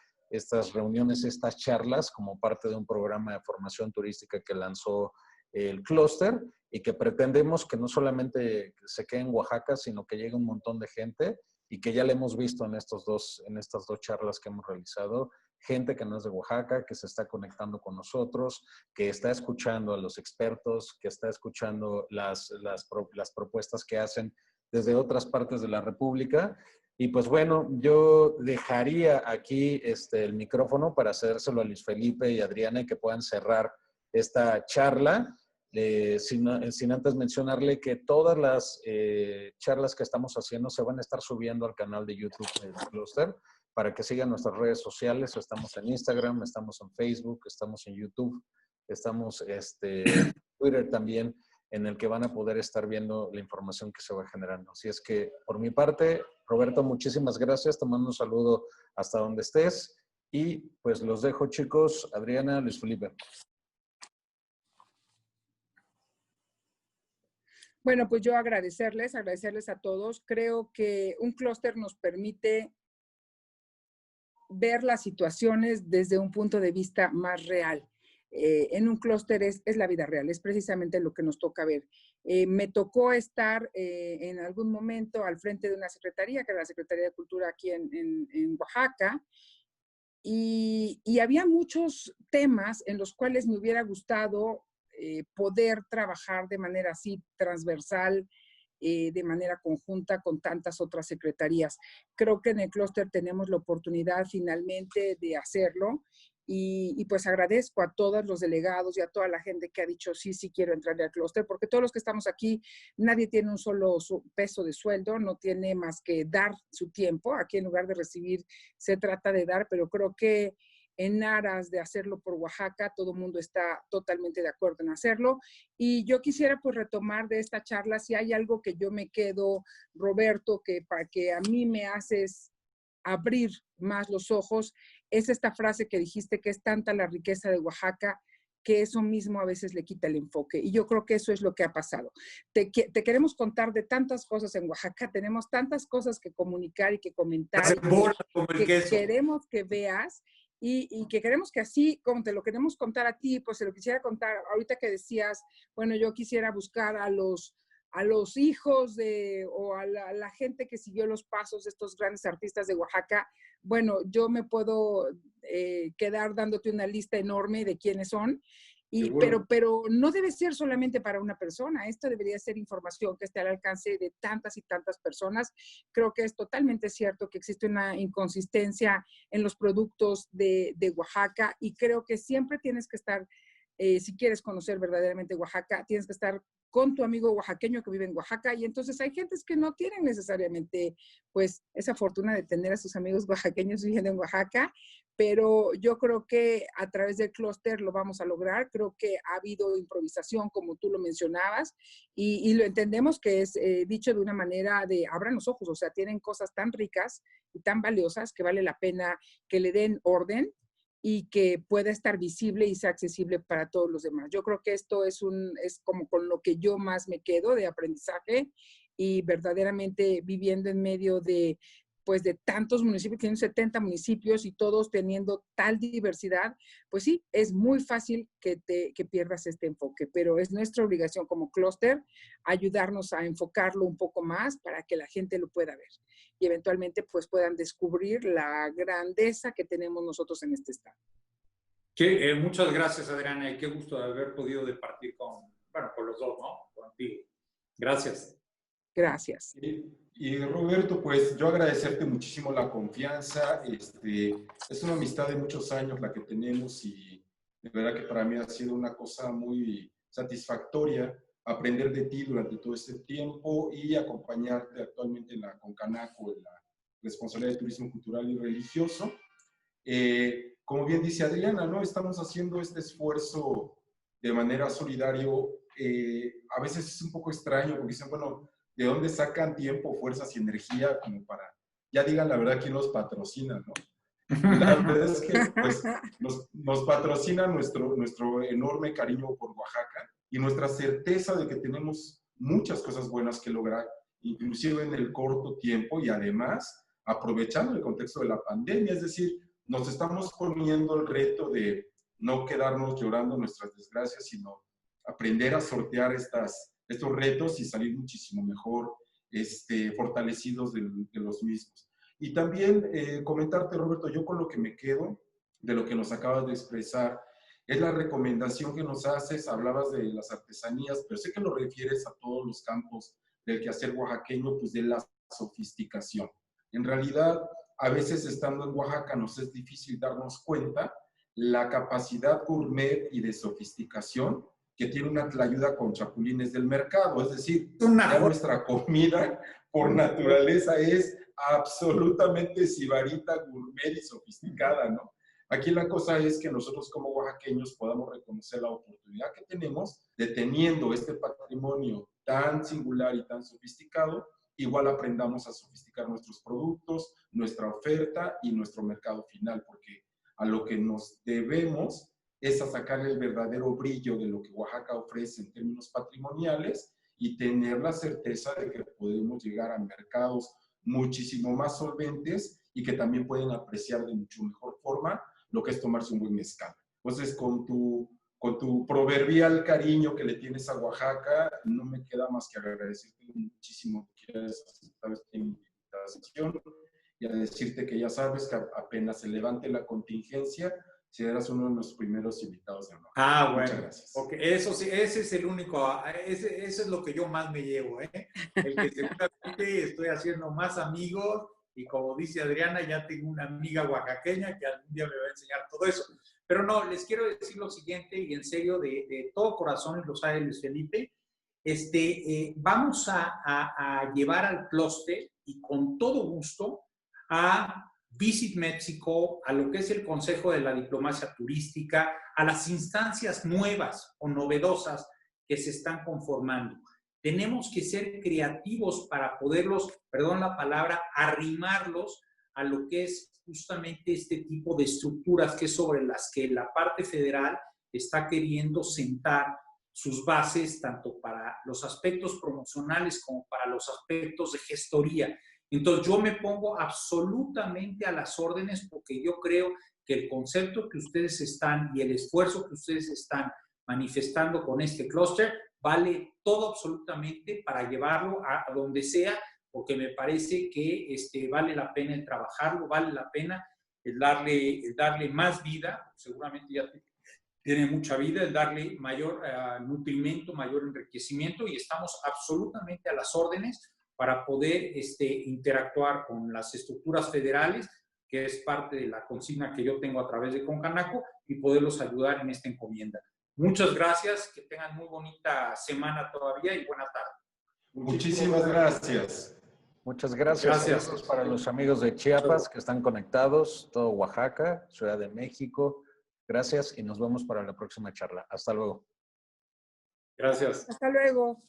reuniones, estas charlas como parte de un programa de formación turística que lanzó el clúster y que pretendemos que no solamente se quede en Oaxaca, sino que llegue un montón de gente y que ya le hemos visto en estas dos charlas que hemos realizado, gente que no es de Oaxaca, que se está conectando con nosotros, que está escuchando a los expertos, que está escuchando las propuestas que hacen desde otras partes de la República. Y pues bueno, yo dejaría aquí el micrófono para cedérselo a Luis Felipe y Adriana y que puedan cerrar esta charla, sin antes mencionarle que todas las charlas que estamos haciendo se van a estar subiendo al canal de YouTube del Clúster para que sigan nuestras redes sociales. Estamos en Instagram, estamos en Facebook, estamos en YouTube, estamos en Twitter también, en el que van a poder estar viendo la información que se va generando. Así es que, por mi parte, Roberto, muchísimas gracias. Te mando un saludo hasta donde estés. Y pues los dejo, chicos. Adriana, Luis Felipe. Bueno, pues yo agradecerles a todos. Creo que un clúster nos permite ver las situaciones desde un punto de vista más real. En un clúster es la vida real, es precisamente lo que nos toca ver. Me tocó estar en algún momento al frente de una secretaría, que era la Secretaría de Cultura aquí en Oaxaca, y había muchos temas en los cuales me hubiera gustado poder trabajar de manera así transversal, de manera conjunta con tantas otras secretarías. Creo que en el clúster tenemos la oportunidad finalmente de hacerlo y pues agradezco a todos los delegados y a toda la gente que ha dicho sí quiero entrarle al clúster, porque todos los que estamos aquí, nadie tiene un solo peso de sueldo, no tiene más que dar su tiempo. Aquí en lugar de recibir se trata de dar, pero creo que en aras de hacerlo por Oaxaca, todo el mundo está totalmente de acuerdo en hacerlo. Y yo quisiera pues retomar de esta charla, si hay algo que yo me quedo, Roberto, que para que a mí me haces abrir más los ojos, es esta frase que dijiste, que es tanta la riqueza de Oaxaca, que eso mismo a veces le quita el enfoque. Y yo creo que eso es lo que ha pasado. Te queremos contar de tantas cosas en Oaxaca, tenemos tantas cosas que comunicar y que comentar, y que queremos que veas. Y que queremos que así, como te lo queremos contar a ti, pues se lo quisiera contar ahorita que decías, bueno, yo quisiera buscar a los hijos o a la gente que siguió los pasos de estos grandes artistas de Oaxaca. Bueno, yo me puedo quedar dándote una lista enorme de quiénes son, pero no debe ser solamente para una persona. Esto debería ser información que esté al alcance de tantas y tantas personas. Creo que es totalmente cierto que existe una inconsistencia en los productos de Oaxaca y creo que siempre tienes que estar, si quieres conocer verdaderamente Oaxaca, tienes que estar con tu amigo oaxaqueño que vive en Oaxaca. Y entonces hay gentes que no tienen necesariamente, pues, esa fortuna de tener a sus amigos oaxaqueños viviendo en Oaxaca, pero yo creo que a través del clúster lo vamos a lograr. Creo que ha habido improvisación, como tú lo mencionabas, y lo entendemos que es dicho de una manera de abran los ojos, o sea, tienen cosas tan ricas y tan valiosas que vale la pena que le den orden y que pueda estar visible y sea accesible para todos los demás. Yo creo que esto es como con lo que yo más me quedo de aprendizaje, y verdaderamente viviendo en medio de, pues, de tantos municipios, tienen 70 municipios y todos teniendo tal diversidad, pues sí, es muy fácil que pierdas este enfoque, pero es nuestra obligación como clúster ayudarnos a enfocarlo un poco más para que la gente lo pueda ver y eventualmente pues puedan descubrir la grandeza que tenemos nosotros en este estado. Muchas gracias, Adriana, y qué gusto de haber podido departir con los dos, ¿no? Contigo. Gracias. Gracias. Y Roberto, pues yo agradecerte muchísimo la confianza. Es una amistad de muchos años la que tenemos y de verdad que para mí ha sido una cosa muy satisfactoria aprender de ti durante todo este tiempo y acompañarte actualmente en la Concanaco, en la responsabilidad de turismo cultural y religioso. Como bien dice Adriana, ¿no? Estamos haciendo este esfuerzo de manera solidario. A veces es un poco extraño porque dicen, bueno, ¿de dónde sacan tiempo, fuerzas y energía como para, ya digan la verdad, quién los patrocina, ¿no? La verdad es que pues, nos patrocina nuestro enorme cariño por Oaxaca y nuestra certeza de que tenemos muchas cosas buenas que lograr, inclusive en el corto tiempo y además aprovechando el contexto de la pandemia. Es decir, nos estamos poniendo el reto de no quedarnos llorando nuestras desgracias, sino aprender a sortear estos retos y salir muchísimo mejor fortalecidos de los mismos. Y también comentarte, Roberto, yo con lo que me quedo de lo que nos acabas de expresar es la recomendación que nos haces. Hablabas de las artesanías, pero sé que lo refieres a todos los campos del quehacer oaxaqueño, pues de la sofisticación. En realidad, a veces estando en Oaxaca nos es difícil darnos cuenta la capacidad gourmet y de sofisticación que tiene una tlayuda con chapulines del mercado. Es decir, ya nuestra comida por naturaleza es absolutamente sibarita, gourmet y sofisticada, ¿no? Aquí la cosa es que nosotros como oaxaqueños podamos reconocer la oportunidad que tenemos de, teniendo este patrimonio tan singular y tan sofisticado, igual aprendamos a sofisticar nuestros productos, nuestra oferta y nuestro mercado final, porque a lo que nos debemos es a sacar el verdadero brillo de lo que Oaxaca ofrece en términos patrimoniales y tener la certeza de que podemos llegar a mercados muchísimo más solventes y que también pueden apreciar de mucho mejor forma lo que es tomarse un buen mezcal. Entonces, con tu proverbial cariño que le tienes a Oaxaca, no me queda más que agradecerte muchísimo que hayas aceptado esta invitación y a decirte que ya sabes que apenas se levante la contingencia, serás uno de los primeros invitados de honor. Bueno. Muchas gracias. Okay. Eso sí, ese es el único, ese es lo que yo más me llevo, ¿eh? El que seguramente estoy haciendo más amigos y como dice Adriana, ya tengo una amiga oaxaqueña que algún día me va a enseñar todo eso. Pero no, les quiero decir lo siguiente y en serio, de todo corazón, y lo sabe Luis Felipe, vamos a llevar al clúster y con todo gusto a Visit México, a lo que es el Consejo de la Diplomacia Turística, a las instancias nuevas o novedosas que se están conformando. Tenemos que ser creativos para poderlos, perdón la palabra, arrimarlos a lo que es justamente este tipo de estructuras que es sobre las que la parte federal está queriendo sentar sus bases, tanto para los aspectos promocionales como para los aspectos de gestoría. Entonces, yo me pongo absolutamente a las órdenes porque yo creo que el concepto que ustedes están y el esfuerzo que ustedes están manifestando con este clúster vale todo absolutamente para llevarlo a donde sea, porque me parece que vale la pena el trabajarlo, vale la pena el darle más vida, seguramente ya tiene mucha vida, el darle mayor nutrimento, mayor enriquecimiento, y estamos absolutamente a las órdenes para poder interactuar con las estructuras federales, que es parte de la consigna que yo tengo a través de Concanaco, y poderlos ayudar en esta encomienda. Muchas gracias, que tengan muy bonita semana todavía y buena tarde. Muchísimas gracias. Muchas gracias. Gracias. Saludos para los amigos de Chiapas que están conectados, todo Oaxaca, Ciudad de México. Gracias y nos vemos para la próxima charla. Hasta luego. Gracias. Hasta luego.